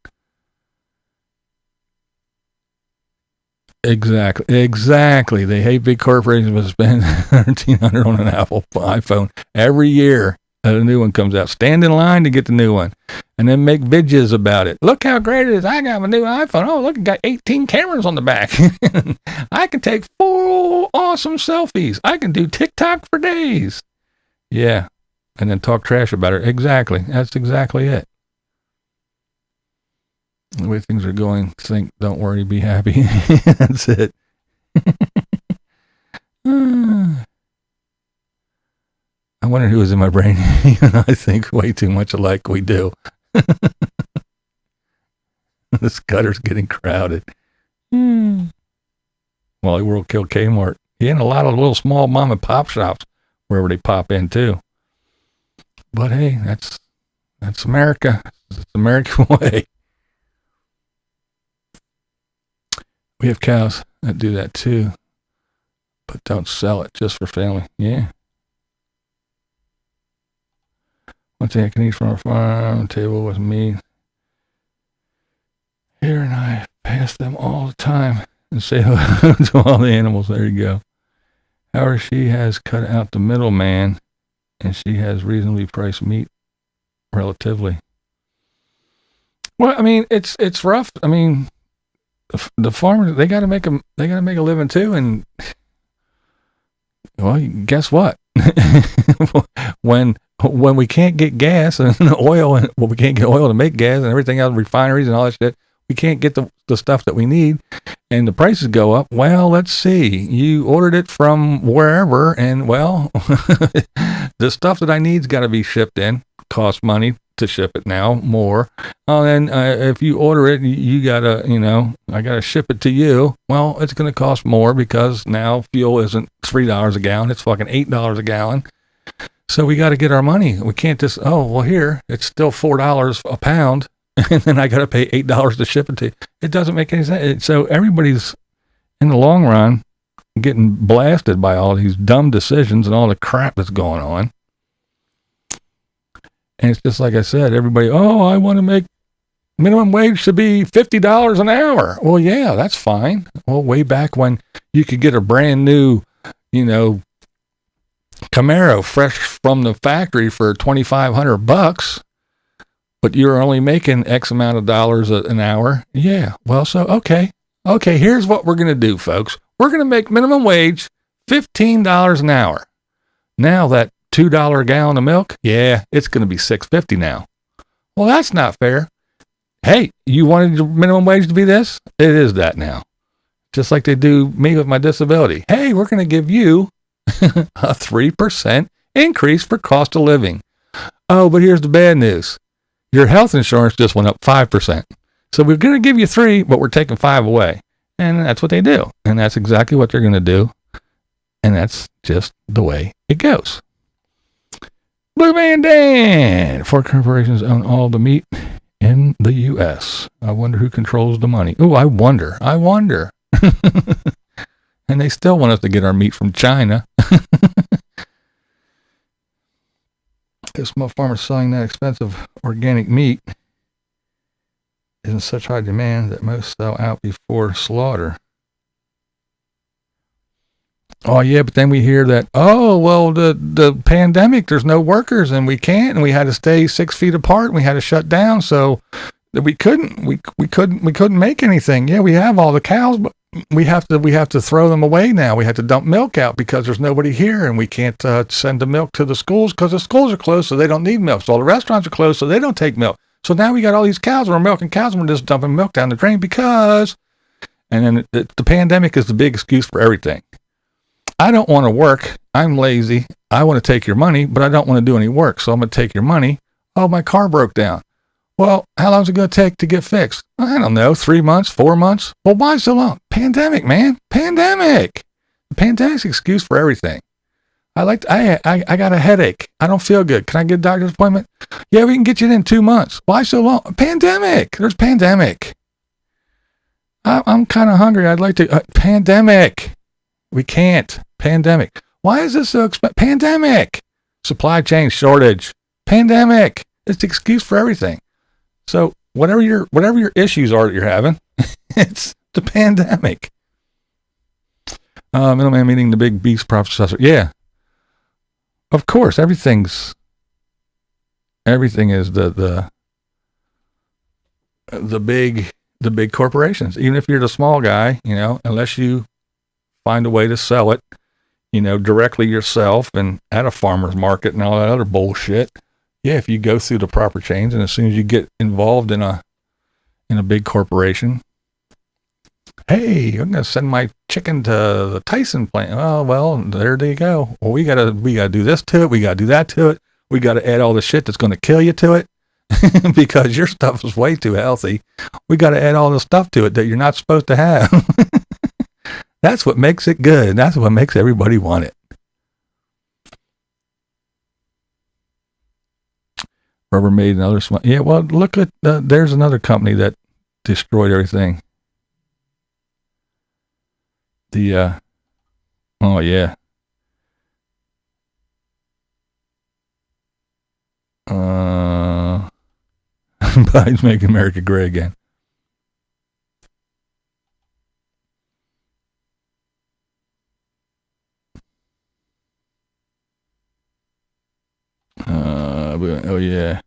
Exactly. They hate big corporations, but spend $1,300 on an Apple iPhone every year. A new one comes out. Stand in line to get the new one, and then make videos about it. Look how great it is! I got my new iPhone. Oh, look, it got 18 cameras on the back. I can take 4 awesome selfies. I can do TikTok for days. Yeah, and then talk trash about it. Exactly. That's exactly it. The way things are going, think, don't worry, be happy. That's it. I wonder who was in my brain. I think way too much alike we do. This gutter's getting crowded. Wally World killed Kmart. Yeah, and a lot of little small mom and pop shops wherever they pop in too. But hey, that's America. It's the American way. We have cows that do that too, but don't sell it, just for family. Yeah. One thing I can eat from a farm table with me here, and I pass them all the time and say hello to all the animals. There you go. However, she has cut out the middleman, and she has reasonably priced meat relatively. Well, I mean, it's rough. I mean, the farmers, they got to make a living too, and well, guess what? when we can't get gas and oil, and we can't get oil to make gas and everything else, refineries and all that shit, we can't get the stuff that we need, and the prices go up. Well, let's see. You ordered it from wherever, and well, the stuff that I need's got to be shipped in. Costs money to ship it now, more. Oh, then if you order it, you gotta, I gotta ship it to you. Well, it's gonna cost more because now fuel isn't $3 a gallon; it's fucking $8 a gallon. So we got to get our money. We can't just, here it's still $4 a pound, and then I gotta pay $8 to ship it to you. It doesn't make any sense. So everybody's in the long run getting blasted by all these dumb decisions and all the crap that's going on. And it's just like I said, everybody, I want to make minimum wage to be $50 an hour. Well, yeah, that's fine. Well, way back when you could get a brand new, Camaro fresh from the factory for $2,500, but you're only making X amount of dollars an hour. Yeah. Well, so, okay, here's what we're going to do, folks. We're going to make minimum wage $15 an hour. Now that $2 a gallon of milk, yeah, it's going to be $6.50 now. Well, that's not fair. Hey, you wanted your minimum wage to be this? It is that now. Just like they do me with my disability. Hey, we're going to give you a 3% increase for cost of living. Oh, but here's the bad news. Your health insurance just went up 5%. So we're going to give you 3, but we're taking 5 away. And that's what they do. And that's exactly what they're going to do. And that's just the way it goes. Blue Man Dan. 4 corporations own all the meat in the U.S. I wonder who controls the money. Oh, I wonder. And they still want us to get our meat from China. If small farmers selling that expensive organic meat is in such high demand that most sell out before slaughter. Oh yeah, but then we hear that, oh well, the pandemic, there's no workers and we can't, and we had to stay 6 feet apart and we had to shut down, so we couldn't make anything. Yeah, we have all the cows, but we have to throw them away now. We have to dump milk out because there's nobody here, and we can't send the milk to the schools because the schools are closed, so they don't need milk. So all the restaurants are closed, so they don't take milk. So now we got all these cows, and we're milking cows, and we're just dumping milk down the drain because, and then the pandemic is the big excuse for everything. I don't want to work. I'm lazy. I want to take your money, but I don't want to do any work. So I'm going to take your money. Oh, my car broke down. Well, how long is it going to take to get fixed? I don't know. 3 months, 4 months. Well, why so long? Pandemic, man. Pandemic. The pandemic's an excuse for everything. I got a headache. I don't feel good. Can I get a doctor's appointment? Yeah, we can get you in 2 months. Why so long? Pandemic. There's pandemic. I'm kind of hungry. I'd like to. Pandemic. We can't. Pandemic. Why is this so expensive? Pandemic. Supply chain shortage. Pandemic. It's the excuse for everything. So whatever your issues are that you're having, it's the pandemic. Middleman meeting the big beast processor. Yeah. Of course, everything is the big corporations. Even if you're the small guy, unless you find a way to sell it, directly yourself and at a farmer's market and all that other bullshit. Yeah, if you go through the proper chains, and as soon as you get involved in a big corporation, hey, I'm gonna send my chicken to the Tyson plant. Oh well, there you go. Well, we gotta do this to it. We gotta do that to it. We gotta add all the shit that's gonna kill you to it because your stuff is way too healthy. We gotta add all the stuff to it that you're not supposed to have. That's what makes it good. That's what makes everybody want it. Rubbermaid and other small. Yeah, well, look at there's another company that destroyed everything. Oh yeah. Biden's making America great again. Oh yeah,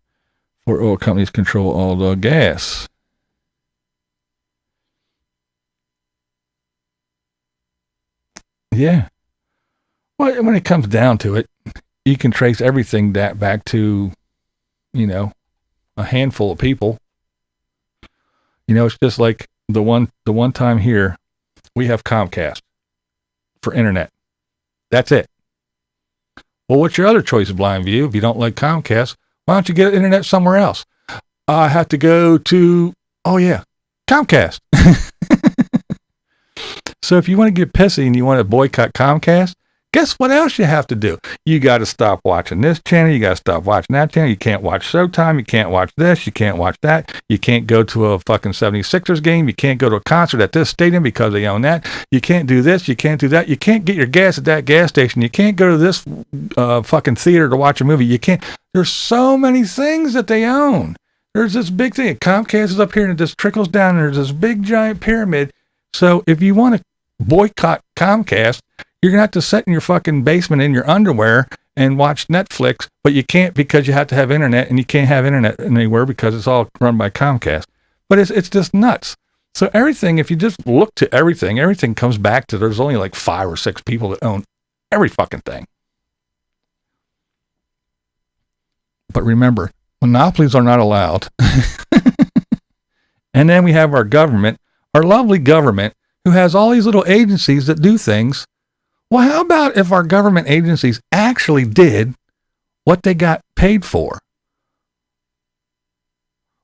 four oil companies control all the gas. Yeah. Well, when it comes down to it, you can trace everything back to, a handful of people. It's just like the one time here, we have Comcast for internet. That's it. Well, what's your other choice of BlindView? If you don't like Comcast, why don't you get internet somewhere else? I have to go to, Comcast. So if you want to get pissy and you want to boycott Comcast, guess what else you have to do? You got to stop watching this channel. You got to stop watching that channel. You can't watch Showtime. You can't watch this. You can't watch that. You can't go to a fucking 76ers game. You can't go to a concert at this stadium because they own that. You can't do this. You can't do that. You can't get your gas at that gas station. You can't go to this fucking theater to watch a movie. You can't. There's so many things that they own. There's this big thing. Comcast is up here and it just trickles down and there's this big giant pyramid. So if you want to boycott Comcast, you're going to have to sit in your fucking basement in your underwear and watch Netflix, but you can't because you have to have internet, and you can't have internet anywhere because it's all run by Comcast. But it's just nuts. So everything, if you just look to everything comes back to there's only like 5 or 6 people that own every fucking thing. But remember, monopolies are not allowed. And then we have our government, our lovely government, who has all these little agencies that do things. Well, how about if our government agencies actually did what they got paid for?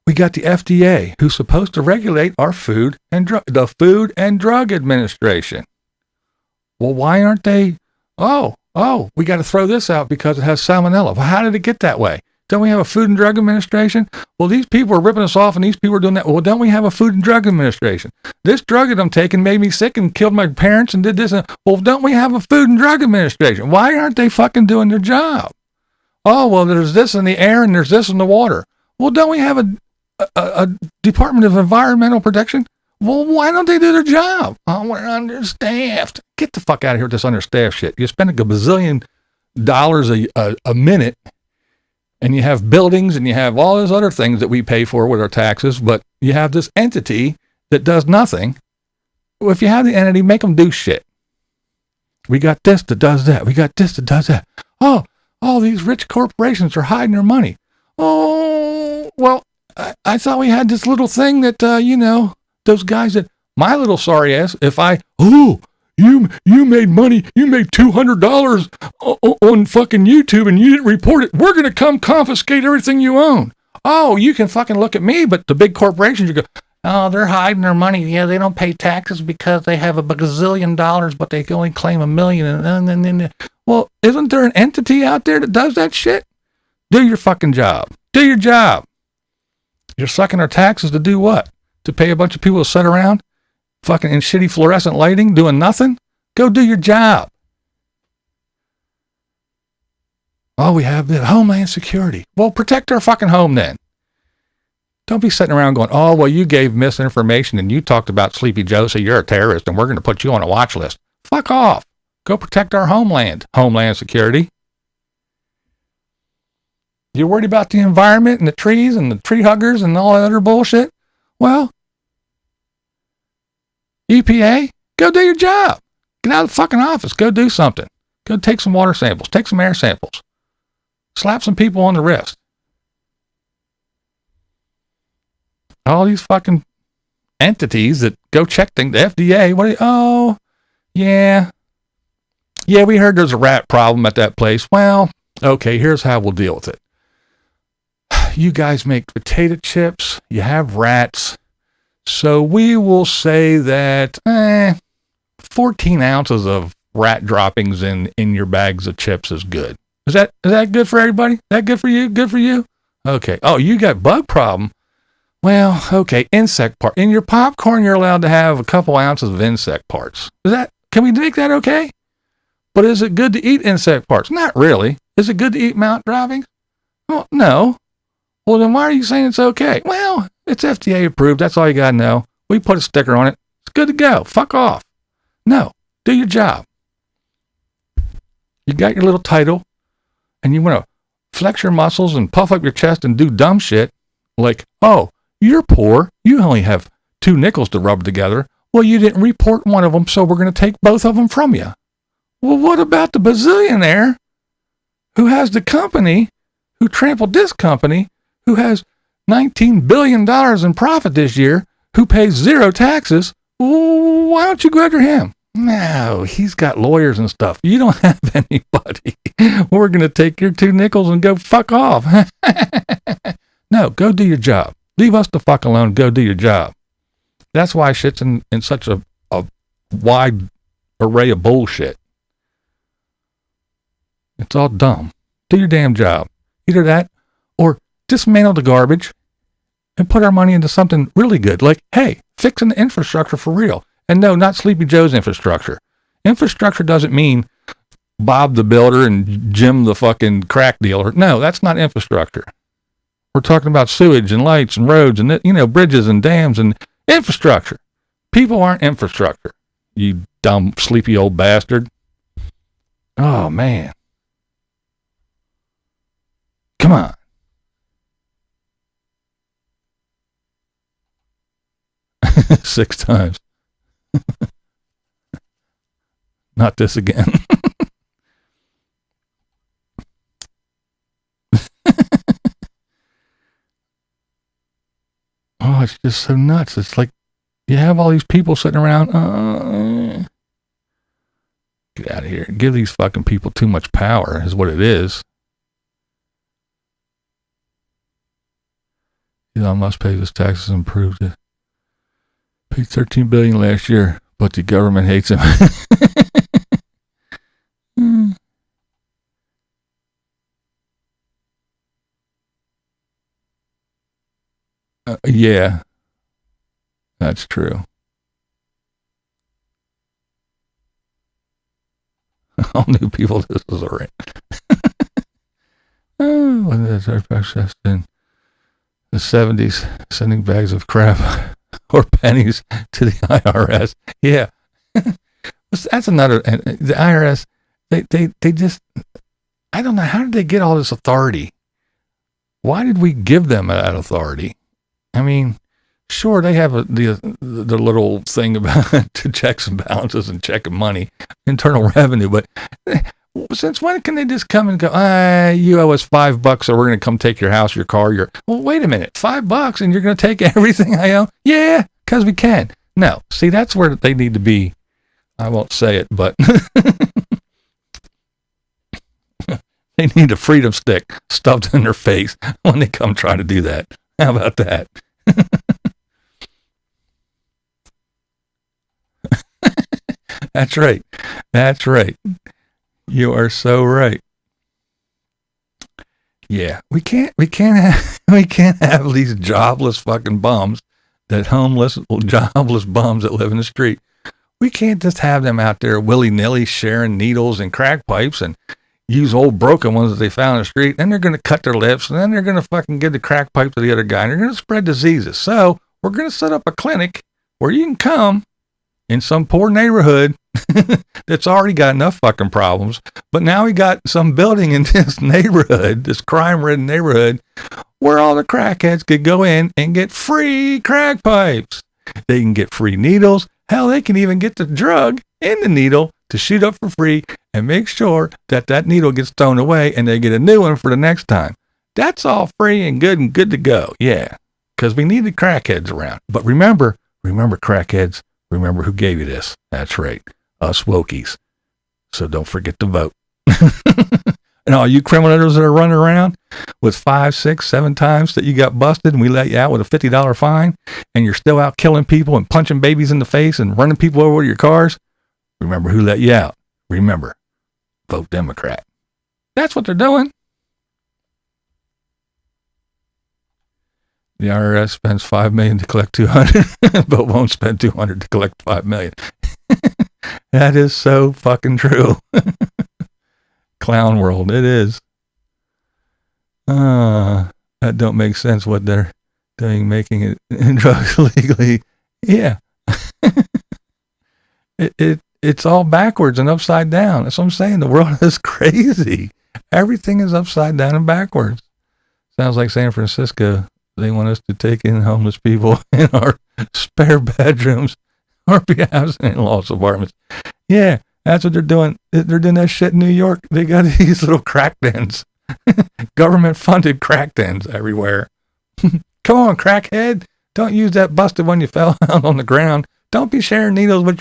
We got the FDA, who's supposed to regulate our the Food and Drug Administration. Well, why aren't they? Oh, we got to throw this out because it has salmonella. Well, how did it get that way? Don't we have a Food and Drug Administration? Well, these people are ripping us off and these people are doing that. Well, don't we have a Food and Drug Administration? This drug that I'm taking made me sick and killed my parents and did this. Well, don't we have a Food and Drug Administration? Why aren't they fucking doing their job? Oh, well, there's this in the air and there's this in the water. Well, don't we have a Department of Environmental Protection? Well, why don't they do their job? Oh, we're understaffed. Get the fuck out of here with this understaffed shit. You're spending a bazillion dollars a minute, and you have buildings and you have all those other things that we pay for with our taxes, but you have this entity that does nothing. Well, if you have the entity, make them do shit. We got this that does that. We got this that does that. Oh, all these rich corporations are hiding their money. Oh, well, I thought we had this little thing that, those guys that, my little sorry ass, if you made money, you made $200 on fucking YouTube and you didn't report it, we're going to come confiscate everything you own. Oh, you can fucking look at me, but the big corporations, you go, oh, they're hiding their money. Yeah, they don't pay taxes because they have a gazillion dollars, but they can only claim $1 million. Well, isn't there an entity out there that does that shit? Do your fucking job. Do your job. You're sucking our taxes to do what? To pay a bunch of people to sit around fucking in shitty fluorescent lighting doing nothing? Go do your job. Oh, we have the Homeland Security. Well, protect our fucking home then. Don't be sitting around going, oh, well, you gave misinformation and you talked about Sleepy Joe, so you're a terrorist and we're going to put you on a watch list. Fuck off. Go protect our homeland. Homeland Security. You're worried about the environment and the trees and the tree huggers and all that other bullshit? Well, EPA, go do your job. Get out of the fucking office. Go do something. Go take some water samples. Take some air samples. Slap some people on the wrist. All these fucking entities that go check things, the FDA, yeah, we heard there's a rat problem at that place. Well, okay, here's how we'll deal with it. You guys make potato chips, you have rats, so we will say that 14 ounces of rat droppings in your bags of chips is good. Is that good for everybody? Is that good for you? Good for you? Okay. Oh, you got bug problem. Well, okay, insect part. In your popcorn, you're allowed to have a couple ounces of insect parts. Can we make that okay? But is it good to eat insect parts? Not really. Is it good to eat mount droppings? Well, no. Well, then why are you saying it's okay? Well, it's FDA approved. That's all you got to know. We put a sticker on it. It's good to go. Fuck off. No, do your job. You got your little title and you want to flex your muscles and puff up your chest and do dumb shit like, oh, you're poor. You only have 2 nickels to rub together. Well, you didn't report one of them, so we're going to take both of them from you. Well, what about the bazillionaire who has the company, who trampled this company, who has $19 billion in profit this year, who pays 0 taxes? Well, why don't you go after him? No, he's got lawyers and stuff. You don't have anybody. We're going to take your 2 nickels and go fuck off. No, go do your job. Leave us the fuck alone. Go do your job. That's why shit's in such a wide array of bullshit. It's all dumb. Do your damn job. Either that or dismantle the garbage and put our money into something really good. Like, hey, fixing the infrastructure for real. And no, not Sleepy Joe's infrastructure. Infrastructure doesn't mean Bob the builder and Jim the fucking crack dealer. No, that's not infrastructure. We're talking about sewage and lights and roads and, bridges and dams and infrastructure. People aren't infrastructure. You dumb, sleepy old bastard. Oh, man. Come on. Six times. Not this again. Oh, it's just so nuts. It's like you have all these people sitting around. Get out of here. Give these fucking people too much power is what it is. Elon Musk pays his taxes and proved it. Paid $13 billion last year, but the government hates him. Yeah, that's true. All new people, this is all right. Oh, when there's our process in the 70s, sending bags of crap or pennies to the IRS. Yeah. That's another, and the IRS, they just, I don't know, how did they get all this authority? Why did we give them that authority? I mean, sure, they have the little thing about to checks and balances and checking money, internal revenue, but since when can they just come and go, you owe us $5 or we're going to come take your house, your car, well, wait a minute, $5 and you're going to take everything I own? Yeah, because we can. No, see, that's where they need to be. I won't say it, but they need a freedom stick stuffed in their face when they come try to do that. How about that? That's right. That's right. You are so right. Yeah, we can't have these jobless fucking bums, jobless bums that live in the street. We can't just have them out there willy-nilly sharing needles and crack pipes and use old broken ones that they found in the street. Then they're going to cut their lips, and then they're going to fucking give the crack pipe to the other guy, and they're going to spread diseases. So we're going to set up a clinic where you can come in some poor neighborhood that's already got enough fucking problems, but now we got some building in this neighborhood, this crime-ridden neighborhood, where all the crackheads could go in and get free crack pipes. They can get free needles. Hell, they can even get the drug in the needle to shoot up for free and make sure that that needle gets thrown away and they get a new one for the next time. That's all free and good to go. Yeah, because we need the crackheads around. But remember crackheads, remember who gave you this. That's right, us wokies. So don't forget to vote. And all you criminals that are running around with 5, 6, 7 times that you got busted and we let you out with a $50 fine and you're still out killing people and punching babies in the face and running people over with your cars, remember who let you out. Remember, vote Democrat. That's what they're doing. The IRS spends $5 million to collect $200, but won't spend $200 to collect $5 million. That is so fucking true. Clown world, it is. That don't make sense what they're doing, making it in drugs legally. Yeah. It's all backwards and upside down. That's what I'm saying. The world is crazy. Everything is upside down and backwards. Sounds like San Francisco. They want us to take in homeless people in our spare bedrooms or perhaps in in-laws apartments. Yeah, that's what they're doing. They're doing that shit in New York. They got these little crack dens. Government-funded crack dens everywhere. Come on, crackhead. Don't use that busted one you fell out on the ground. Don't be sharing needles with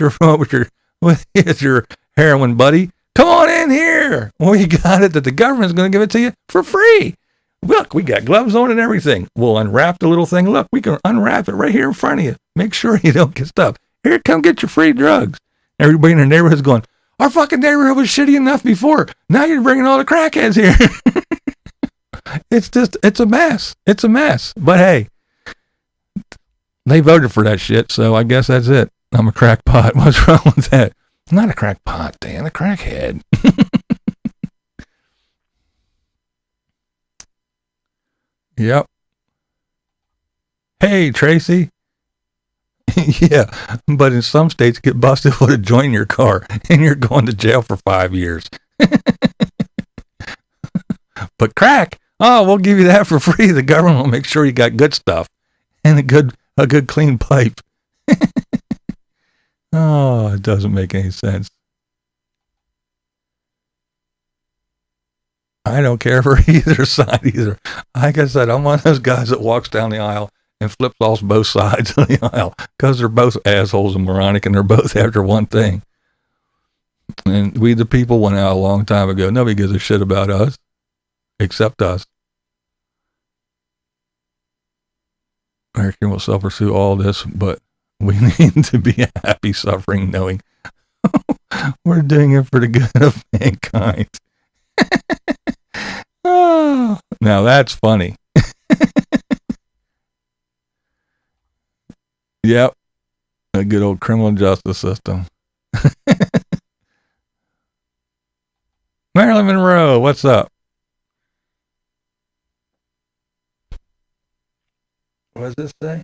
your heroin buddy. Come on in here. We got it that the government's going to give it to you for free. Look, we got gloves on and everything. We'll unwrap the little thing. Look, we can unwrap it right here in front of you. Make sure you don't get stuff. Here, come get your free drugs. Everybody in the neighborhood's going, our fucking neighborhood was shitty enough before. Now you're bringing all the crackheads here. It's a mess. It's a mess. But hey, they voted for that shit, so I guess that's it. I'm a crackpot. What's wrong with that? I'm not a crackpot, Dan. A crackhead. Yep. Hey, Tracy. Yeah, but in some states, get busted with a joint in your car, and you're going to jail for 5 years. But crack, we'll give you that for free. The government will make sure you got good stuff and a good clean pipe. It doesn't make any sense. I don't care for either side either. Like I said, I'm one of those guys that walks down the aisle and flips off both sides of the aisle because they're both assholes and moronic and they're both after one thing. And we the people went out a long time ago. Nobody gives a shit about us except us. American will suffer through all this, but we need to be happy suffering knowing we're doing it for the good of mankind. Oh, now that's funny. Yep. A good old criminal justice system. Marilyn Monroe, what's up? What does this say?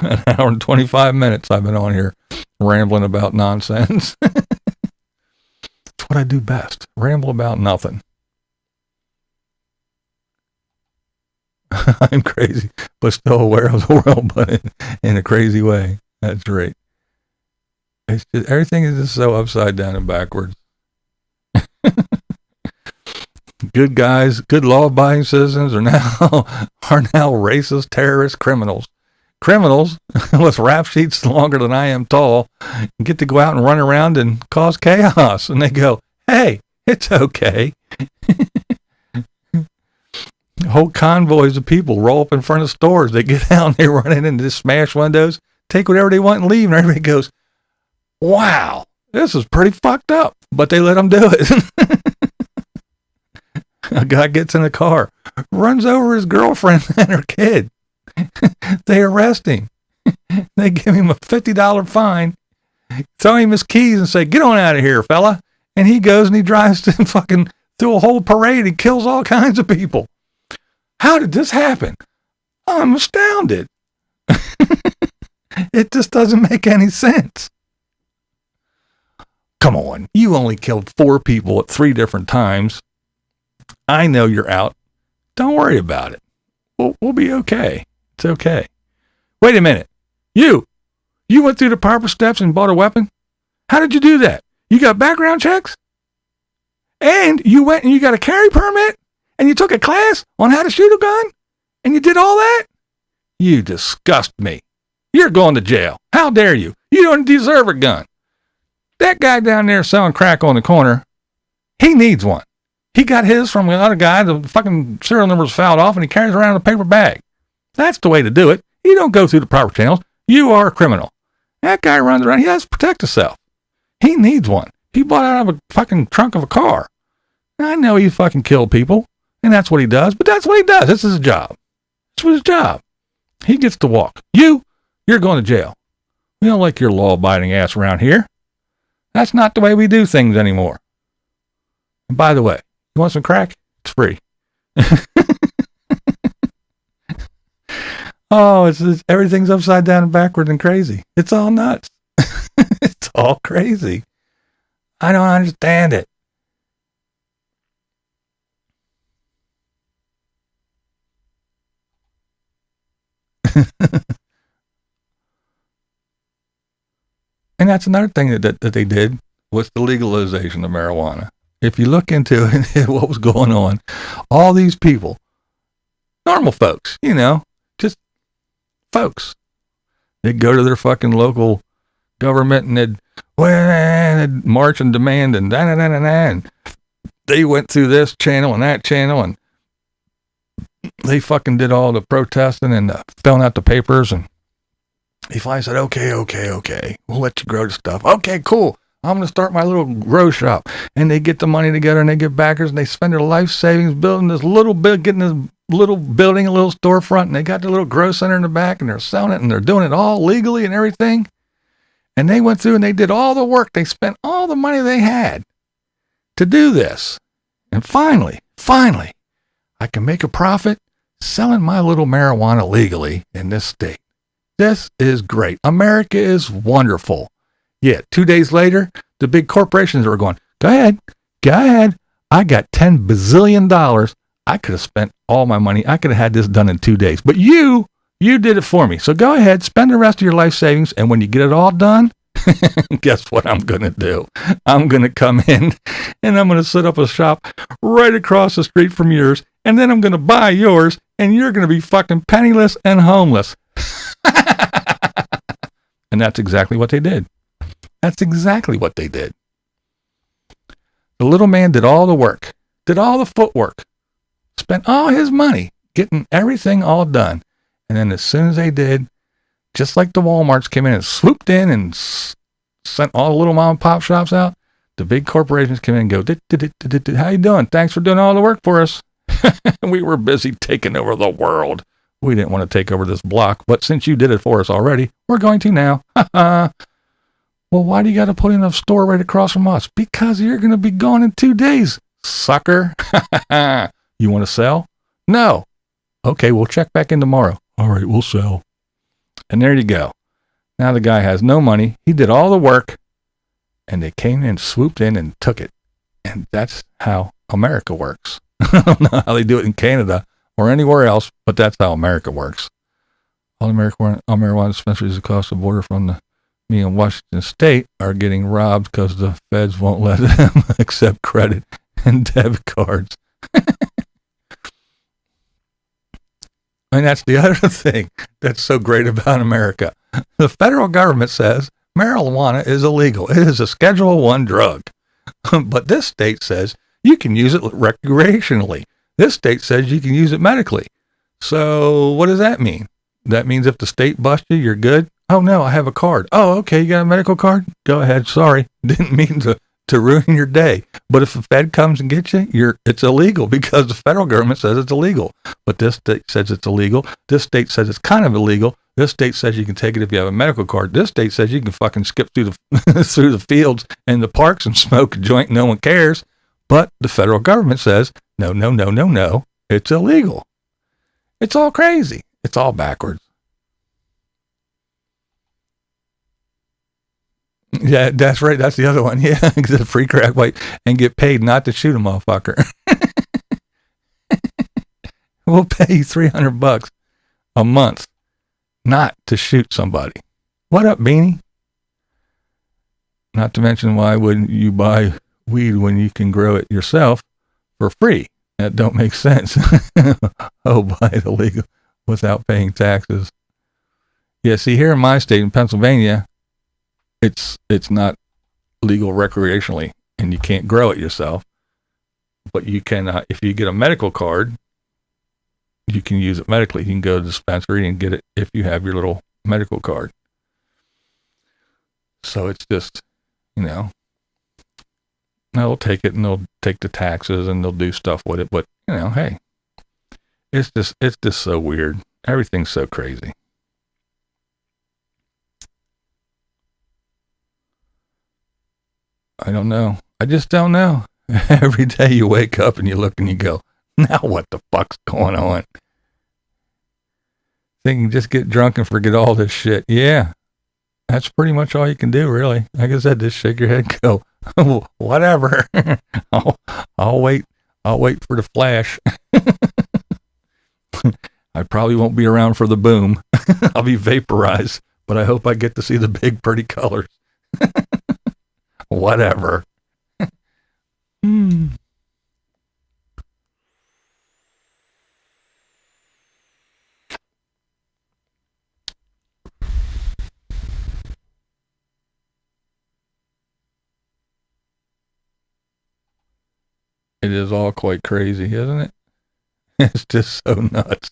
An hour and 25 minutes I've been on here rambling about nonsense. That's what I do best. Ramble about nothing. I'm crazy, but still aware of the world, but in a crazy way. That's right. It's just, everything is just so upside down and backwards. Good guys, good law-abiding citizens are now racist, terrorist criminals. Criminals with rap sheets longer than I am tall get to go out and run around and cause chaos. And they go, hey, it's okay. Whole convoys of people roll up in front of stores. They get out and they run in and just smash windows, take whatever they want and leave. And everybody goes, wow, this is pretty fucked up. But they let them do it. A guy gets in a car, runs over his girlfriend and her kid. They arrest him. They give him a $50 fine, throw him his keys and say, get on out of here, fella. And he goes and he drives to fucking through a whole parade. He kills all kinds of people. How did this happen? I'm astounded. It just doesn't make any sense. Come on. You only killed 4 people at 3 different times. I know you're out. Don't worry about it. We'll be okay. It's okay. Wait a minute. You went through the proper steps and bought a weapon? How did you do that? You got background checks? And you went and you got a carry permit? And you took a class on how to shoot a gun? And you did all that? You disgust me. You're going to jail. How dare you? You don't deserve a gun. That guy down there selling crack on the corner, he needs one. He got his from another guy. The fucking serial number was fouled off and he carries around a paper bag. That's the way to do it. You don't go through the proper channels. You are a criminal. That guy runs around. He has to protect himself. He needs one. He bought out of a fucking trunk of a car. I know he fucking killed people. And that's what he does, but that's what he does. This is his job. This was his job. He gets to walk. You're going to jail. We don't like your law-abiding ass around here. That's not the way we do things anymore. And by the way, you want some crack? It's free. Oh, it's everything's upside down and backward and crazy. It's all nuts. It's all crazy. I don't understand it. And that's another thing that they did was the legalization of marijuana. If you look into it, what was going on, all these people, normal folks, just folks, they'd go to their fucking local government and they'd march and demand and and they went through this channel and that channel and they fucking did all the protesting and filling out the papers, and he finally said, okay, we'll let you grow the stuff. Okay, cool. I'm going to start my little grow shop. And they get the money together and they get backers and they spend their life savings building this little bit, getting this little building, a little storefront, and they got their little grow center in the back and they're selling it and they're doing it all legally and everything. And they went through and they did all the work. They spent all the money they had to do this. And finally, I can make a profit selling my little marijuana legally in this state. This is great. America is wonderful. Yeah, 2 days later, the big corporations are going, go ahead. I got $10 bazillion. I could have spent all my money. I could have had this done in 2 days. But you did it for me. So go ahead, spend the rest of your life savings. And when you get it all done, guess what I'm going to do? I'm going to come in and I'm going to set up a shop right across the street from yours. And then I'm going to buy yours and you're going to be fucking penniless and homeless. And that's exactly what they did. The little man did all the work, did all the footwork, spent all his money getting everything all done. And then as soon as they did, just like the Walmarts came in and swooped in and sent all the little mom and pop shops out, the big corporations came in and go, how you doing? Thanks for doing all the work for us. We were busy taking over the world. We didn't want to take over this block, but since you did it for us already, we're going to now. Well, why do you got to put in a store right across from us? Because you're going to be gone in 2 days, sucker. You want to sell? No. Okay, we'll check back in tomorrow. All right, we'll sell. And there you go. Now the guy has no money. He did all the work, and they came in, swooped in, and took it. And that's how America works. I don't know how they do it in Canada or anywhere else, but that's how America works. All marijuana dispensaries across the border from me in Washington State are getting robbed because the feds won't let them accept credit and debit cards. And that's the other thing that's so great about America. The federal government says marijuana is illegal. It is a Schedule I drug. But this state says you can use it recreationally. This state says you can use it medically. So what does that mean? That means if the state busts you, you're good? Oh, no, I have a card. Oh, okay, you got a medical card? Go ahead. Sorry. Didn't mean to ruin your day. But if the Fed comes and gets you, it's illegal because the federal government says it's illegal. But this state says it's illegal. This state says it's kind of illegal. This state says you can take it if you have a medical card. This state says you can fucking skip through the through the fields and the parks and smoke a joint. No one cares. But the federal government says, no, no, no, no, no. It's illegal. It's all crazy. It's all backwards. Yeah, that's right. That's the other one. Yeah, the free crack pipe and get paid not to shoot a motherfucker. We'll pay you $300 a month not to shoot somebody. What up, Beanie? Not to mention, why wouldn't you buy weed when you can grow it yourself for free? That don't make sense. Oh, buy it illegal without paying taxes. Yeah, see, here in my state, in Pennsylvania, it's not legal recreationally, and you can't grow it yourself. But you can, if you get a medical card, you can use it medically. You can go to the dispensary and get it if you have your little medical card. So it's just, they'll take it and they'll take the taxes and they'll do stuff with it. But, hey, it's just so weird. Everything's so crazy. I don't know. I just don't know. Every day you wake up and you look and you go, now what the fuck's going on? Thinking just get drunk and forget all this shit. Yeah. That's pretty much all you can do, really. Like I said, just shake your head and go, oh, whatever. I'll wait for the flash. I probably won't be around for the boom. I'll be vaporized, but I hope I get to see the big pretty colors. Whatever. It is all quite crazy, isn't it? It's just so nuts.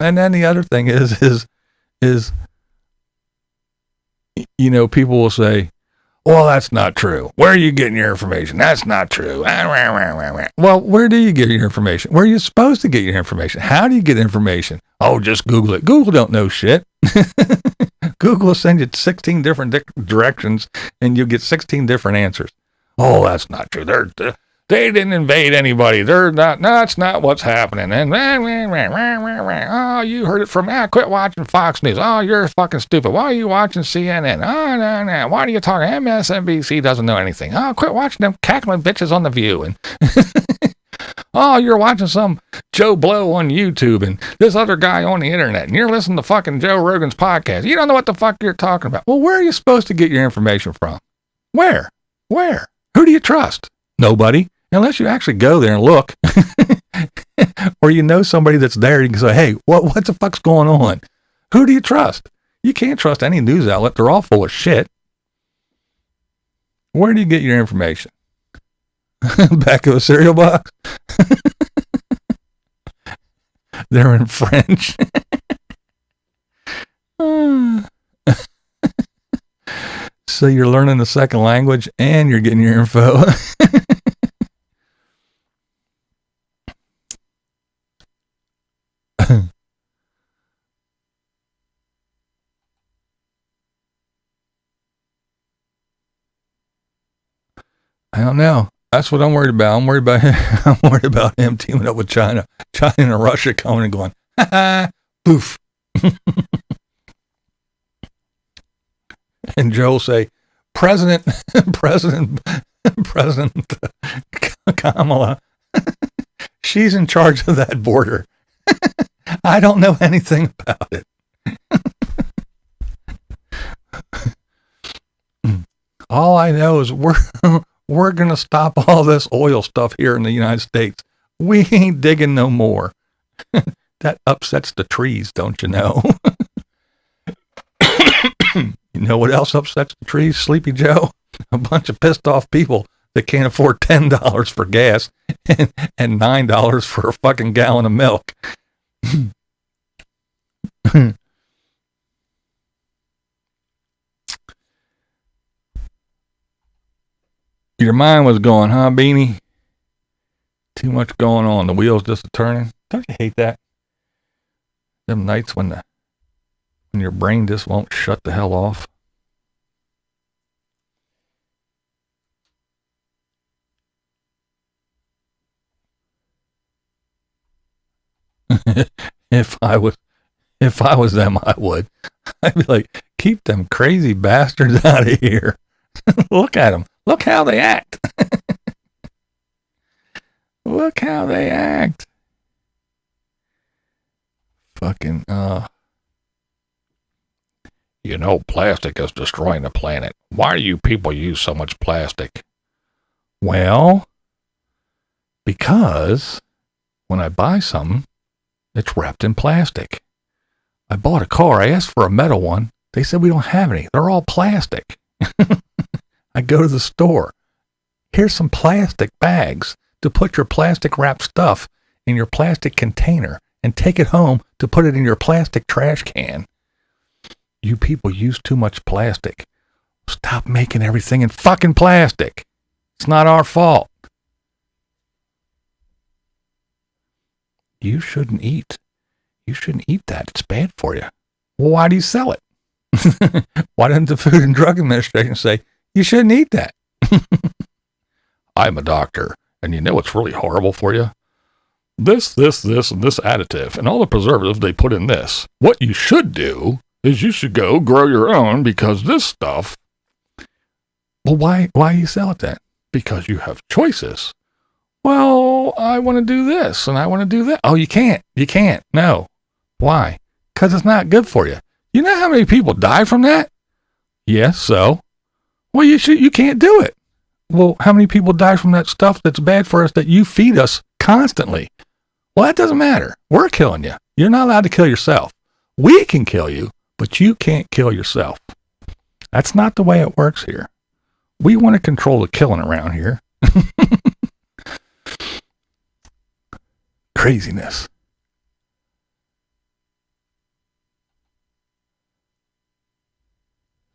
And then the other thing is, people will say, well, that's not true. Where are you getting your information? That's not true. Well, where do you get your information? Where are you supposed to get your information? How do you get information? Oh, just Google it. Google don't know shit. Google will send you 16 different directions and you'll get 16 different answers. Oh, that's not true. They didn't invade anybody. They're not. No, that's not what's happening. And oh, you heard it from. Quit watching Fox News. Oh, you're fucking stupid. Why are you watching CNN? Oh, no. Why are you talking? MSNBC doesn't know anything. Oh, quit watching them cackling bitches on The View. And oh, you're watching some Joe Blow on YouTube and this other guy on the internet, and you're listening to fucking Joe Rogan's podcast. You don't know what the fuck you're talking about. Well, where are you supposed to get your information from? Where? Who do you trust? Nobody. Unless you actually go there and look. Or somebody that's there, you can say, hey, what the fuck's going on? Who do you trust? You can't trust any news outlet. They're all full of shit. Where do you get your information? Back of a cereal box? They're in French. So you're learning a second language and you're getting your info. I don't know. That's what I'm worried about. I'm worried about him teaming up with China. China, Russia coming and going, ha ha, poof. And Joe will say, President Kamala, she's in charge of that border. I don't know anything about it. All I know is we're going to stop all this oil stuff here in the United States. We ain't digging no more. That upsets the trees, don't you know? You know what else upsets the trees, Sleepy Joe? A bunch of pissed off people that can't afford $10 for gas and $9 for a fucking gallon of milk. Your mind was going, huh, Beanie? Too much going on. The wheels just a turning. Don't you hate that? Them nights when your brain just won't shut the hell off. If I was them, I would. I'd be like, keep them crazy bastards out of here. Look at them. Look how they act. Look how they act. Fucking, You know, plastic is destroying the planet. Why do you people use so much plastic? Well, because when I buy something, it's wrapped in plastic. I bought a car. I asked for a metal one. They said we don't have any. They're all plastic. I go to the store. Here's some plastic bags to put your plastic wrapped stuff in your plastic container and take it home to put it in your plastic trash can. You people use too much plastic. Stop making everything in fucking plastic. It's not our fault. You shouldn't eat. You shouldn't eat that. It's bad for you. Well, why do you sell it? Why didn't the Food and Drug Administration say, you shouldn't eat that? I'm a doctor, and you know what's really horrible for you? This, and this additive, and all the preservatives they put in this. What you should do is you should go grow your own because this stuff... Well, why you sell it then? Because you have choices. Well, I want to do this, and I want to do that. Oh, you can't. You can't. No. Why? Because it's not good for you. You know how many people die from that? Yes, so? Well, you can't do it. Well, how many people die from that stuff that's bad for us that you feed us constantly? Well, that doesn't matter. We're killing you. You're not allowed to kill yourself. We can kill you, but you can't kill yourself. That's not the way it works here. We want to control the killing around here. Craziness.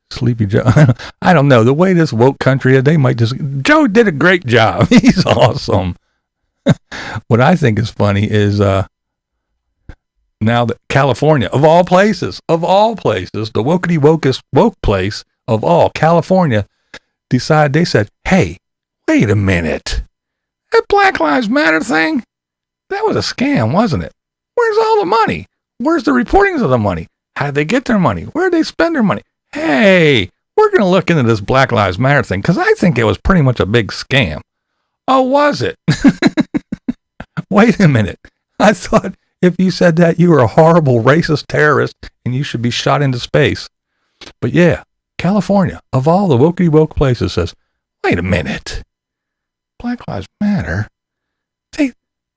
Sleepy Joe. I don't know. The way this woke country is, they might just... Joe did a great job. He's awesome. What I think is funny is now that California, of all places, the wokety wokest woke place of all, California, they said, hey, wait a minute. That Black Lives Matter thing, that was a scam, wasn't it? Where's all the money? Where's the reportings of the money? How did they get their money? Where did they spend their money? Hey, we're going to look into this Black Lives Matter thing because I think it was pretty much a big scam. Oh, was it? Wait a minute. I thought if you said that, you were a horrible racist terrorist and you should be shot into space. But yeah, California, of all the wokey woke places, says, wait a minute. Black Lives Matter?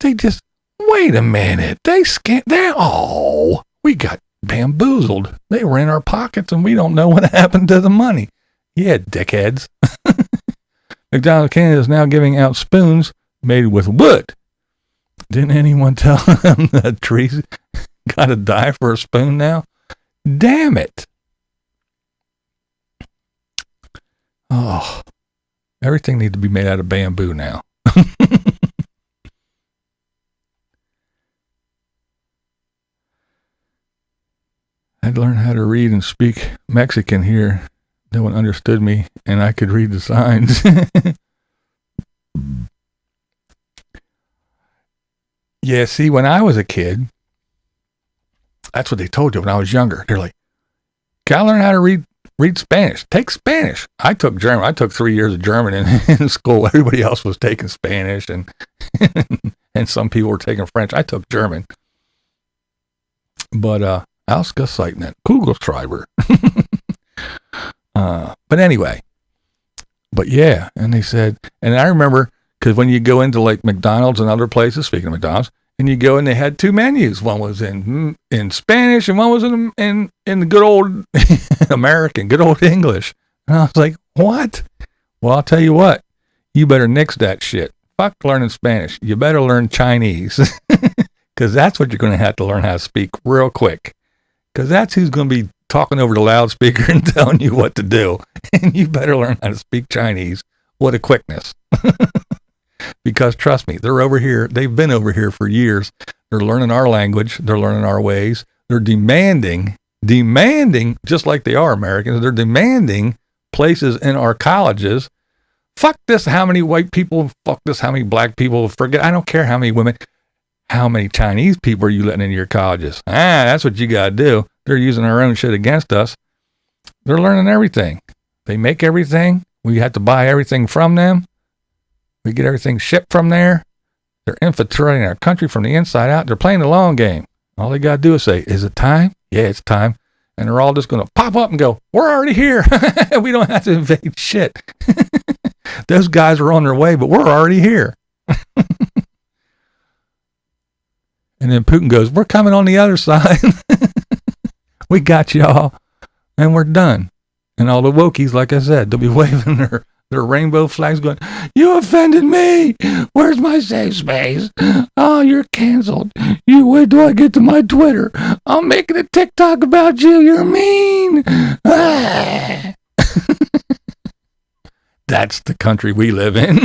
They just, wait a minute. We got bamboozled. They were in our pockets and we don't know what happened to the money. Yeah, dickheads. McDonald's Canada is now giving out spoons made with wood. Didn't anyone tell them that trees gotta die for a spoon now? Damn it. Oh, everything needs to be made out of bamboo now. I'd learned how to read and speak Mexican here. No one understood me, and I could read the signs. Yeah, see, when I was a kid, that's what they told you when I was younger. They're like, gotta learn how to read Spanish. Take Spanish. I took German. I took 3 years of German in school. Everybody else was taking Spanish, and and some people were taking French. I took German. But Ausgeszeichnet, Kugelschreiber. But anyway, but yeah, and they said, and I remember, because when you go into like McDonald's and other places, speaking of McDonald's, and you go and they had two menus. One was in Spanish and one was in the good old American, good old English. And I was like, what? Well, I'll tell you what, you better nix that shit. Fuck learning Spanish. You better learn Chinese, because that's what you're going to have to learn how to speak real quick, because that's who's going to be talking over the loudspeaker and telling you what to do. And you better learn how to speak Chinese with a quickness. Because trust me, they're over here. They've been over here for years. They're learning our language. They're learning our ways. They're demanding, just like they are Americans, they're demanding places in our colleges. Fuck this, how many white people, fuck this, how many black people, forget, I don't care how many women, how many Chinese people are you letting into your colleges? That's what you got to do. They're using our own shit against us. They're learning everything. They make everything. We have to buy everything from them. We get everything shipped from there. They're infiltrating our country from the inside out. They're playing the long game. All they got to do is say, is it time? Yeah, it's time. And they're all just going to pop up and go, we're already here. We don't have to invade shit. Those guys are on their way, but we're already here. And then Putin goes, we're coming on the other side. We got y'all. And we're done. And all the wokies, like I said, they'll be waving their rainbow flags going, you offended me. Where's my safe space? Oh, you're canceled. You wait till I get to my Twitter. I'm making a TikTok about you. You're mean. Ah. That's the country we live in.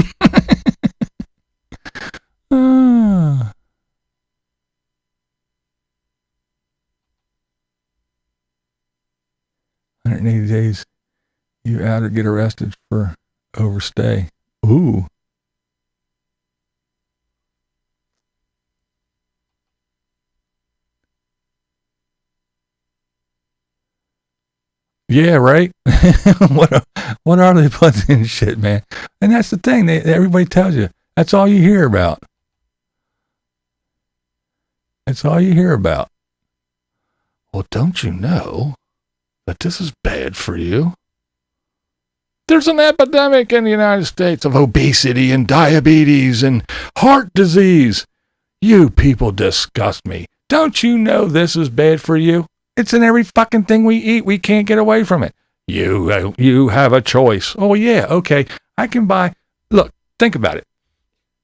180 days. You out or get arrested for overstay. Ooh. Yeah, right. What are they putting in shit, man? And that's the thing. Everybody tells you that's all you hear about. That's all you hear about. Well, don't you know that this is bad for you? There's an epidemic in the United States of obesity and diabetes and heart disease. You people disgust me. Don't you know this is bad for you? It's in every fucking thing we eat. We can't get away from it. You have a choice. Oh, yeah, okay. I can buy. Look, think about it.